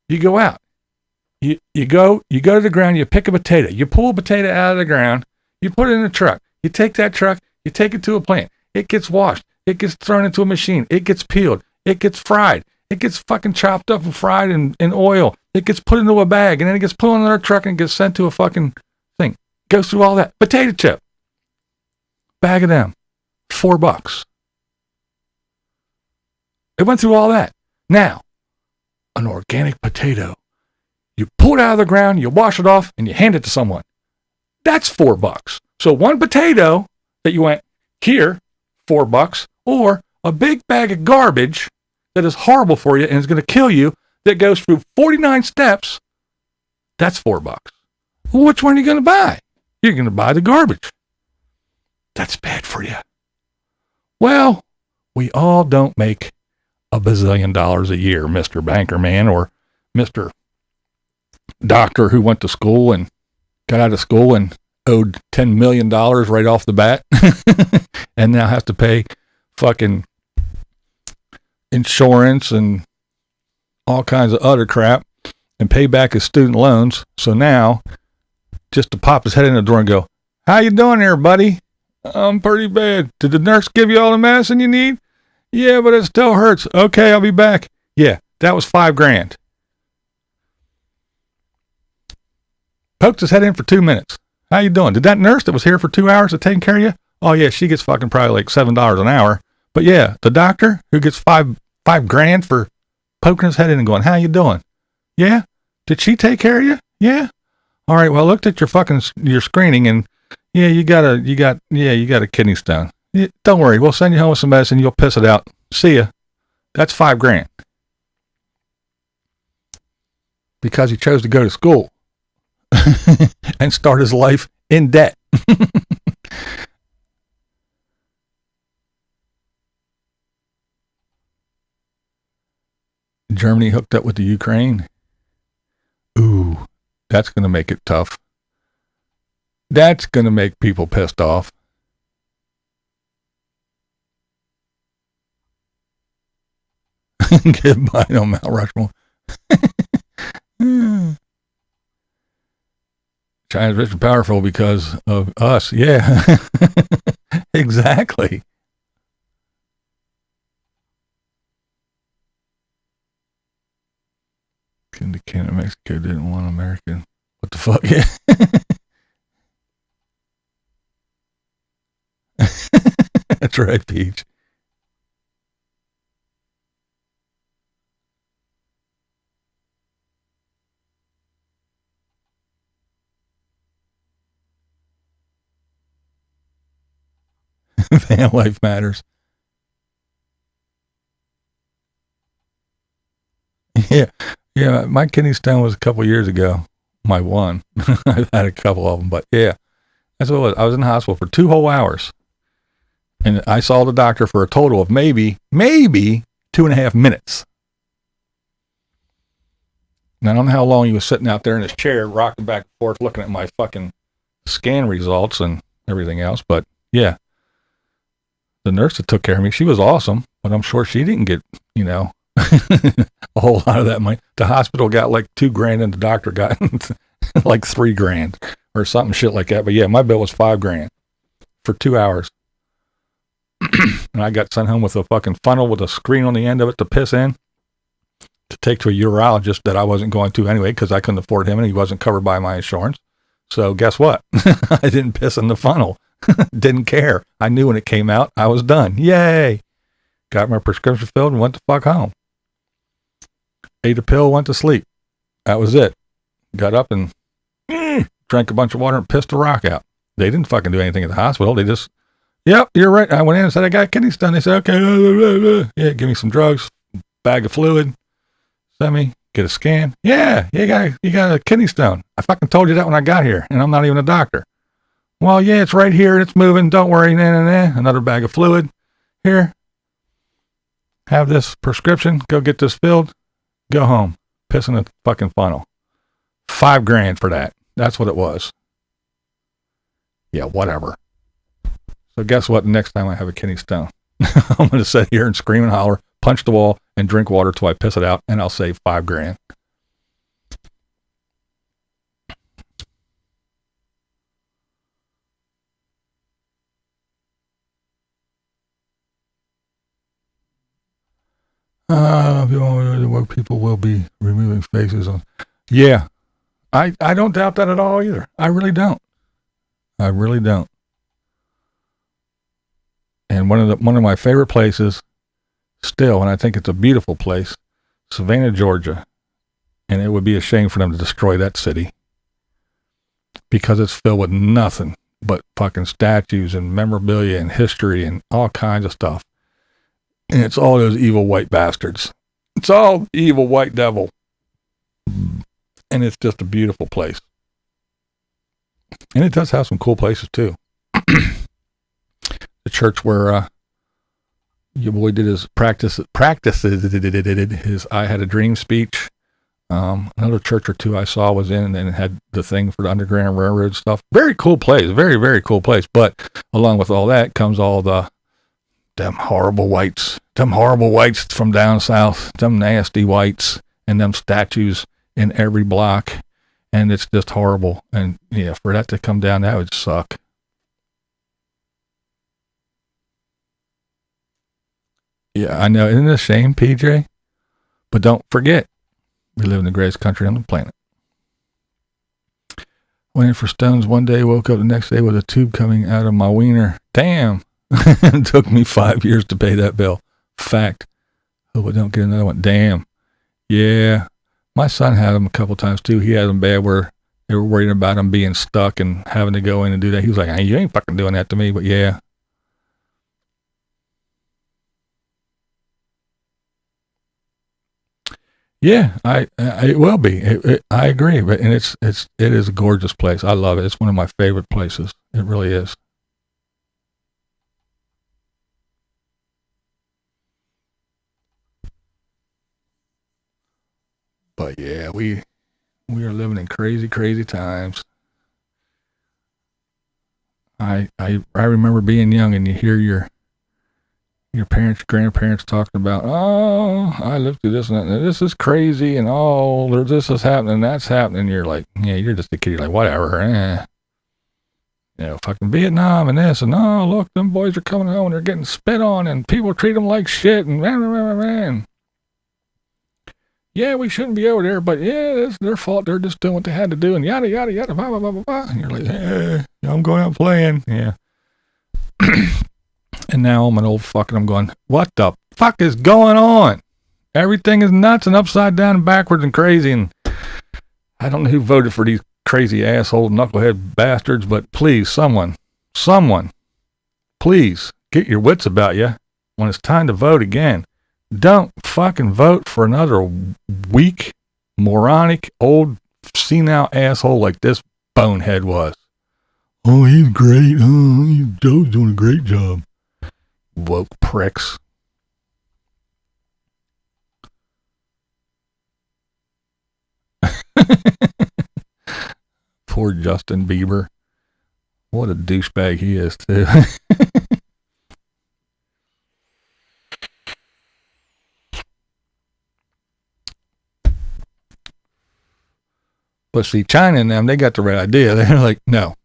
You go out. You go to the ground. You pick a potato. You pull a potato out of the ground. You put it in a truck. You take that truck. You take it to a plant. It gets washed. It gets thrown into a machine. It gets peeled. It gets fried. It gets fucking chopped up and fried in oil. It gets put into a bag, and then it gets put on another truck and gets sent to a fucking thing. Goes through all that. Potato chip. Bag of them. $4. It went through all that. Now, an organic potato. You pull it out of the ground, you wash it off, and you hand it to someone. That's $4. So one potato that you went, here, $4, or a big bag of garbage that is horrible for you and is going to kill you, that goes through 49 steps, that's $4. Well, which one are you going to buy? You're going to buy the garbage. That's bad for you. Well, we all don't make $1 bazillion a year, Mr. Banker Man, or Mr. Doctor who went to school and got out of school and owed $10 million right off the bat and now has to pay fucking insurance and all kinds of other crap and pay back his student loans. So now, just to pop his head in the door and go, how you doing there, buddy? I'm pretty bad. Did the nurse give you all the medicine you need? Yeah, but it still hurts. Okay, I'll be back. Yeah, that was $5,000. Poked his head in for 2 minutes. How you doing? Did that nurse that was here for 2 hours taking care of you? Oh yeah, she gets fucking probably like $7 an hour. But yeah, the doctor who gets $5,000 for poking his head in and going, how you doing? Yeah? Did she take care of you? Yeah? All right, well, I looked at your screening, and yeah, you got a kidney stone. Yeah, don't worry, we'll send you home with some medicine. You'll piss it out. See ya. That's $5,000 because he chose to go to school and start his life in debt. Germany hooked up with the Ukraine. Ooh, that's going to make it tough. That's going to make people pissed off. Goodbye, no Mount Rushmore. China's rich and powerful because of us. Yeah, exactly. Canada, Mexico didn't want American. What the fuck? Yeah. That's right, Peach. Van life matters. Yeah, my kidney stone was a couple years ago. My one. I've had a couple of them, but yeah, that's what it was. I was in the hospital for 2 whole hours. And I saw the doctor for a total of maybe 2.5 minutes. And I don't know how long he was sitting out there in his chair, rocking back and forth, looking at my fucking scan results and everything else. But yeah, the nurse that took care of me, she was awesome, but I'm sure she didn't get, a whole lot of that money. The hospital got like $2,000 and the doctor got like $3,000 or something shit like that. But yeah, my bill was $5,000 for 2 hours. And I got sent home with a fucking funnel with a screen on the end of it to piss in, to take to a urologist that I wasn't going to anyway because I couldn't afford him and he wasn't covered by my insurance. So guess what? I didn't piss in the funnel. Didn't care. I knew when it came out, I was done. Yay. Got my prescription filled and went the fuck home. Ate a pill, went to sleep. That was it. Got up and drank a bunch of water and pissed a rock out. They didn't fucking do anything at the hospital. They just, yep, you're right. I went in and said, I got kidney stone. They said, okay, yeah, give me some drugs, bag of fluid, send me, get a scan. Yeah, you got a kidney stone. I fucking told you that when I got here, and I'm not even a doctor. Well, yeah, it's right here. It's moving. Don't worry. Another bag of fluid. Here, have this prescription. Go get this filled. Go home. Piss in the fucking funnel. $5,000 for that. That's what it was. Yeah, whatever. So guess what? Next time I have a kidney stone, I'm going to sit here and scream and holler, punch the wall, and drink water till I piss it out, and I'll save $5,000. People will be removing faces on. Yeah, I don't doubt that at all either. I really don't. And one of my favorite places still, and I think it's a beautiful place, Savannah, Georgia. And it would be a shame for them to destroy that city because it's filled with nothing but fucking statues and memorabilia and history and all kinds of stuff. And it's all those evil white bastards. It's all evil white devil. And it's just a beautiful place. And it does have some cool places too. The church where your boy did his practices his I Had a Dream speech. Another church or two I saw was in, and then it had the thing for the Underground Railroad stuff. Very cool place. Very, very cool place. But along with all that comes all them horrible whites from down south, them nasty whites, and them statues in every block. And it's just horrible. And yeah, for that to come down, that would suck. Yeah, I know. Isn't it a shame, PJ? But don't forget, we live in the greatest country on the planet. Went in for stones one day, woke up the next day with a tube coming out of my wiener. Damn. It took me 5 years to pay that bill. Fact. Hope I don't get another one. Damn. Yeah. My son had them a couple times too. He had them bad where They were worried about him being stuck and having to go in and do that. He was like, hey, you ain't fucking doing that to me, but yeah. Yeah, it will be. I agree, but and it is a gorgeous place. I love it. It's one of my favorite places. It really is. But yeah, we are living in crazy, crazy times. I remember being young and you hear your parents, grandparents talking about, oh, I lived through this and that, and this is crazy, and oh, this is happening, that's happening. You're like, yeah, you're just a kid. You're like, whatever. You know, fucking Vietnam and this, and oh, look, them boys are coming home and they're getting spit on, and people treat them like shit, and man. Yeah, we shouldn't be over there, but yeah, it's their fault. They're just doing what they had to do, and yada, yada, yada, blah, blah, blah, blah, blah. And you're like, hey, I'm going out playing. Yeah. And now I'm an old fuck and I'm going, what the fuck is going on? Everything is nuts and upside down and backwards and crazy. And I don't know who voted for these crazy asshole knucklehead bastards, but please, someone, please get your wits about you when it's time to vote again. Don't fucking vote for another weak, moronic, old, senile asshole like this bonehead was. Oh, he's great. Oh, Joe's doing a great job. Woke pricks. Poor Justin Bieber. What a douchebag he is, too. But see, China and them, they got the right idea. They're like, no,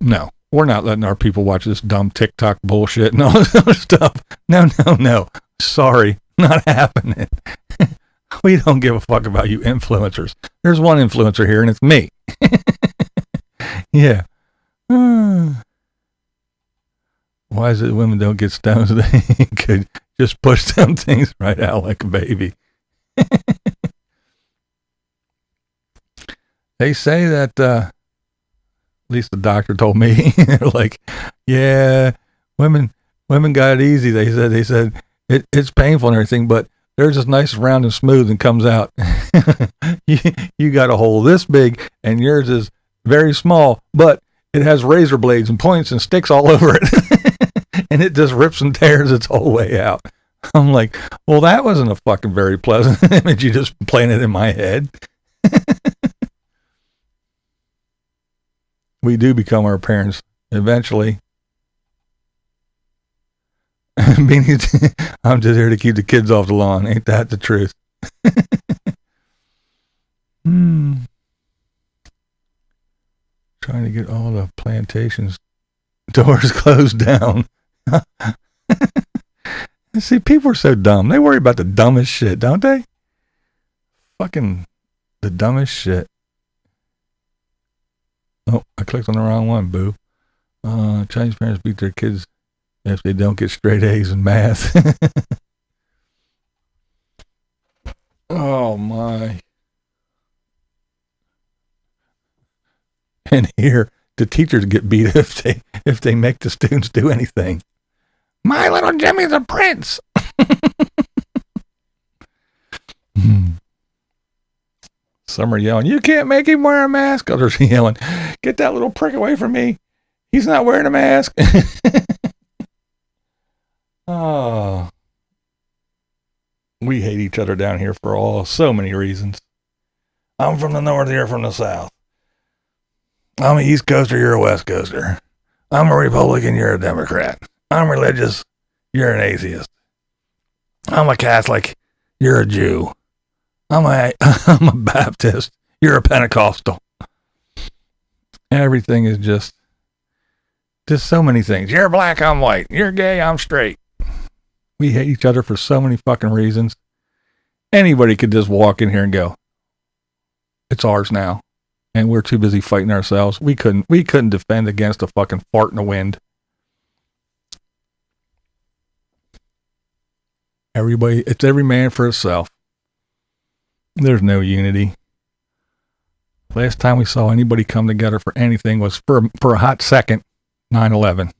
we're not letting our people watch this dumb TikTok bullshit and all this other stuff. No. Sorry, not happening. We don't give a fuck about you influencers. There's one influencer here and it's me. Yeah. Why is it women don't get stoned? They could just push them things right out like a baby. They say that, at least the doctor told me, they're like, yeah, women got it easy. They said it's painful and everything, but they're just nice, round and smooth and comes out. You got a hole this big and yours is very small, but it has razor blades and points and sticks all over it. And it just rips and tears its whole way out. I'm like, well, that wasn't a fucking very pleasant image. You just planted in my head. We do become our parents eventually. I'm just here to keep the kids off the lawn. Ain't that the truth? Trying to get all the plantations doors closed down. See, people are so dumb. They worry about the dumbest shit, don't they? Fucking the dumbest shit. Oh, I clicked on the wrong one, boo. Chinese parents beat their kids if they don't get straight A's in math. Oh, my. And here, the teachers get beat if they make the students do anything. My little Jimmy's the prince. Some are yelling, you can't make him wear a mask. Others are yelling, get that little prick away from me. He's not wearing a mask. Oh. We hate each other down here for so many reasons. I'm from the north, you're from the south. I'm an East Coaster, you're a West Coaster. I'm a Republican, you're a Democrat. I'm religious, you're an atheist. I'm a Catholic, you're a Jew. I'm a Baptist, you're a Pentecostal. Everything is just so many things. You're black, I'm white. You're gay, I'm straight. We hate each other for so many fucking reasons. Anybody could just walk in here and go, it's ours now. And we're too busy fighting ourselves. We couldn't defend against a fucking fart in the wind. It's every man for himself. There's no unity. Last time we saw anybody come together for anything was for a hot second, 9/11.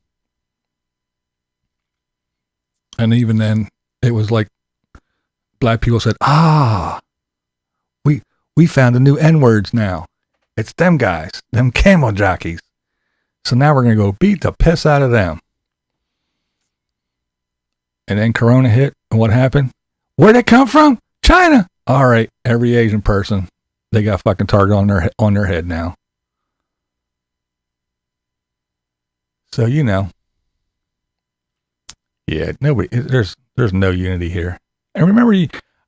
And even then, it was like black people said, we found the new N-words now. It's them guys, them camel jockeys. So now we're going to go beat the piss out of them. And then Corona hit, and what happened? Where'd it come from? China. All right, every Asian person, they got fucking target on their head now. So, you know. Yeah, there's no unity here. And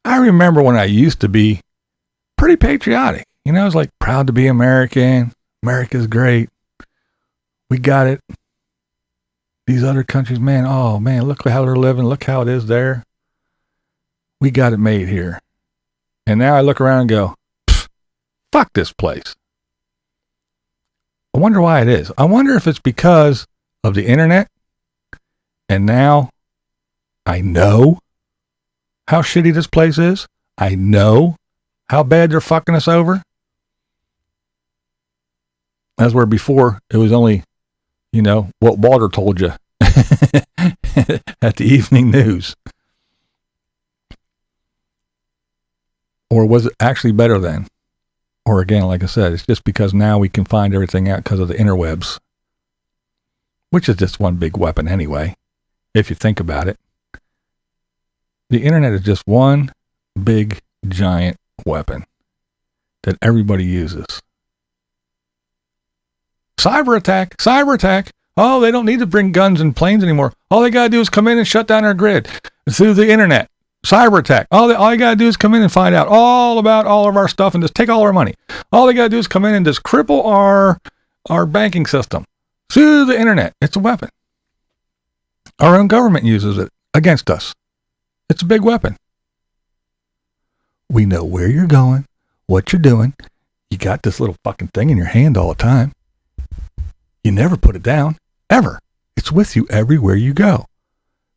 I remember when I used to be pretty patriotic. You know, I was like proud to be American. America's great. We got it. These other countries, man, oh man, look how they're living. Look how it is there. We got it made here. And now I look around and go, fuck this place. I wonder why it is. I wonder if it's because of the internet. And now I know how shitty this place is. I know how bad they're fucking us over. That's where before it was only, you know, what Walter told you at the evening news. Or was it actually better then? Or again, like I said, it's just because now we can find everything out because of the interwebs, which is just one big weapon anyway, if you think about it. The internet is just one big, giant weapon that everybody uses. Cyber attack. Oh, they don't need to bring guns and planes anymore. All they got to do is come in and shut down our grid through the internet. Cyber attack. All you got to do is come in and find out all about all of our stuff and just take all our money. All they got to do is come in and just cripple our banking system through the internet. It's a weapon. Our own government uses it against us. It's a big weapon. We know where you're going, what you're doing. You got this little fucking thing in your hand all the time. You never put it down, ever. It's with you everywhere you go.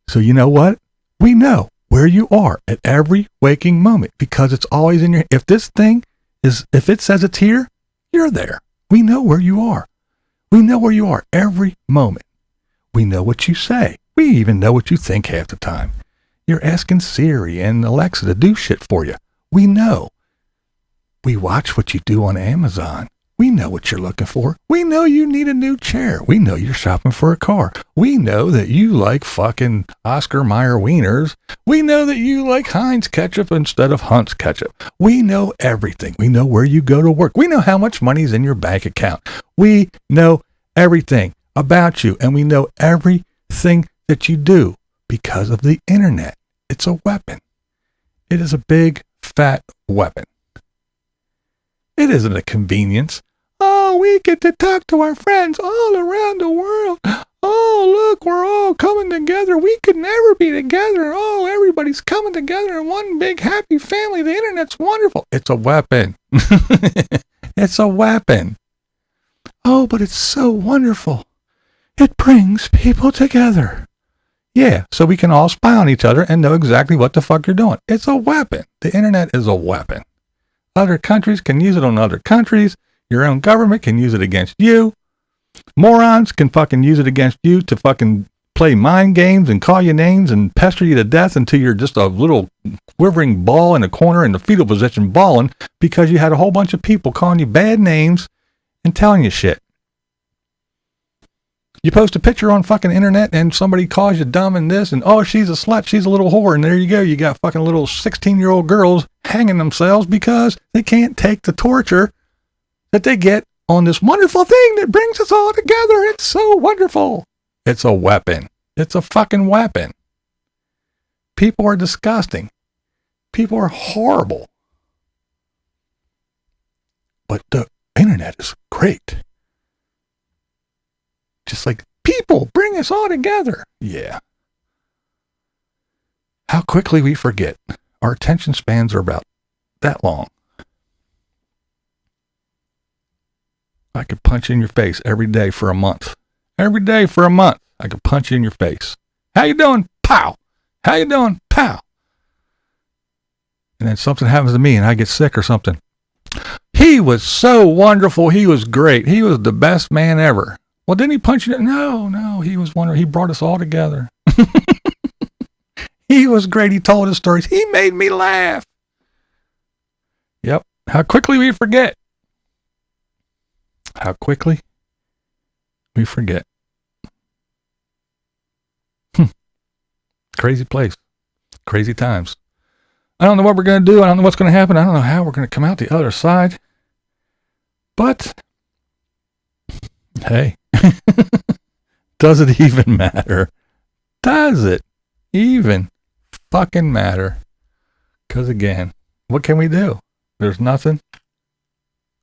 So you know what? We know where you are at every waking moment because it's always in your, if it says it's here, you're there. We know where you are. We know where you are every moment. We know what you say. We even know what you think half the time. You're asking Siri and Alexa to do shit for you. We know. We watch what you do on Amazon. We know what you're looking for. We know you need a new chair. We know you're shopping for a car. We know that you like fucking Oscar Mayer wieners. We know that you like Heinz ketchup instead of Hunt's ketchup. We know everything. We know where you go to work. We know how much money's in your bank account. We know everything about you, and we know everything that you do because of the internet. It's a weapon. It is a big, fat weapon. It isn't a convenience. Oh, we get to talk to our friends all around the world. Oh, look, we're all coming together. We could never be together. Oh, everybody's coming together in one big happy family. The internet's wonderful. It's a weapon. It's a weapon. Oh, but it's so wonderful. It brings people together. Yeah, so we can all spy on each other and know exactly what the fuck you're doing. It's a weapon. The internet is a weapon. Other countries can use it on other countries. Your own government can use it against you. Morons can fucking use it against you to fucking play mind games and call you names and pester you to death until you're just a little quivering ball in a corner in the fetal position bawling because you had a whole bunch of people calling you bad names and telling you shit. You post a picture on fucking internet and somebody calls you dumb and this and, oh, she's a slut, she's a little whore. And there you go. You got fucking little 16-year-old girls hanging themselves because they can't take the torture that they get on this wonderful thing that brings us all together. It's so wonderful. It's a weapon. It's a fucking weapon. People are disgusting. People are horrible. But the internet is great. Just like people bring us all together. Yeah. How quickly we forget. Our attention spans are about that long. I could punch you in your face every day for a month. Every day for a month, I could punch you in your face. How you doing? Pow. How you doing? Pow. And then something happens to me and I get sick or something. He He was so wonderful. He was great. He was the best man ever. Well, didn't he punch you? No, he was wonderful. He brought us all together. He was great. He told his stories. He made me laugh. Yep. How quickly we forget. How quickly we forget. Crazy place. Crazy times. I don't know what we're going to do. I don't know what's going to happen. I don't know how we're going to come out the other side. But, hey, does it even matter? Does it even fucking matter? Because again, what can we do? There's nothing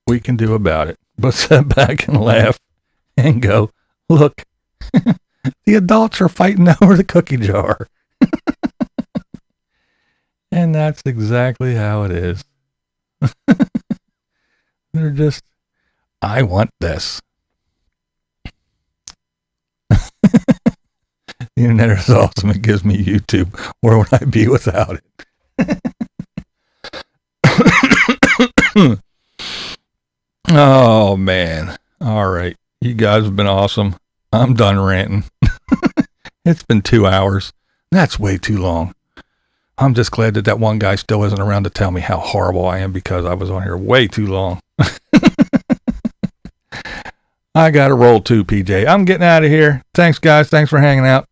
we can do about it but sit back and laugh and go, look, the adults are fighting over the cookie jar. And that's exactly how it is. They're just, I want this. The internet is awesome. It gives me YouTube. Where would I be without it? Oh, man. All right. You guys have been awesome. I'm done ranting. It's been 2 hours. That's way too long. I'm just glad that one guy still isn't around to tell me how horrible I am because I was on here way too long. I got to roll too, PJ. I'm getting out of here. Thanks, guys. Thanks for hanging out.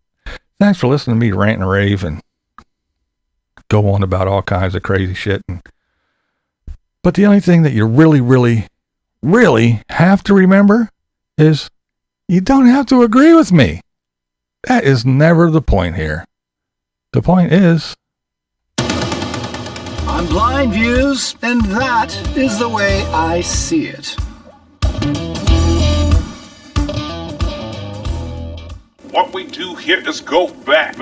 Thanks for listening to me rant and rave and go on about all kinds of crazy shit. But the only thing that you really, really, really have to remember is you don't have to agree with me. That is never the point here. The point is, I'm BlindViews, and that is the way I see it. What we do here is go back.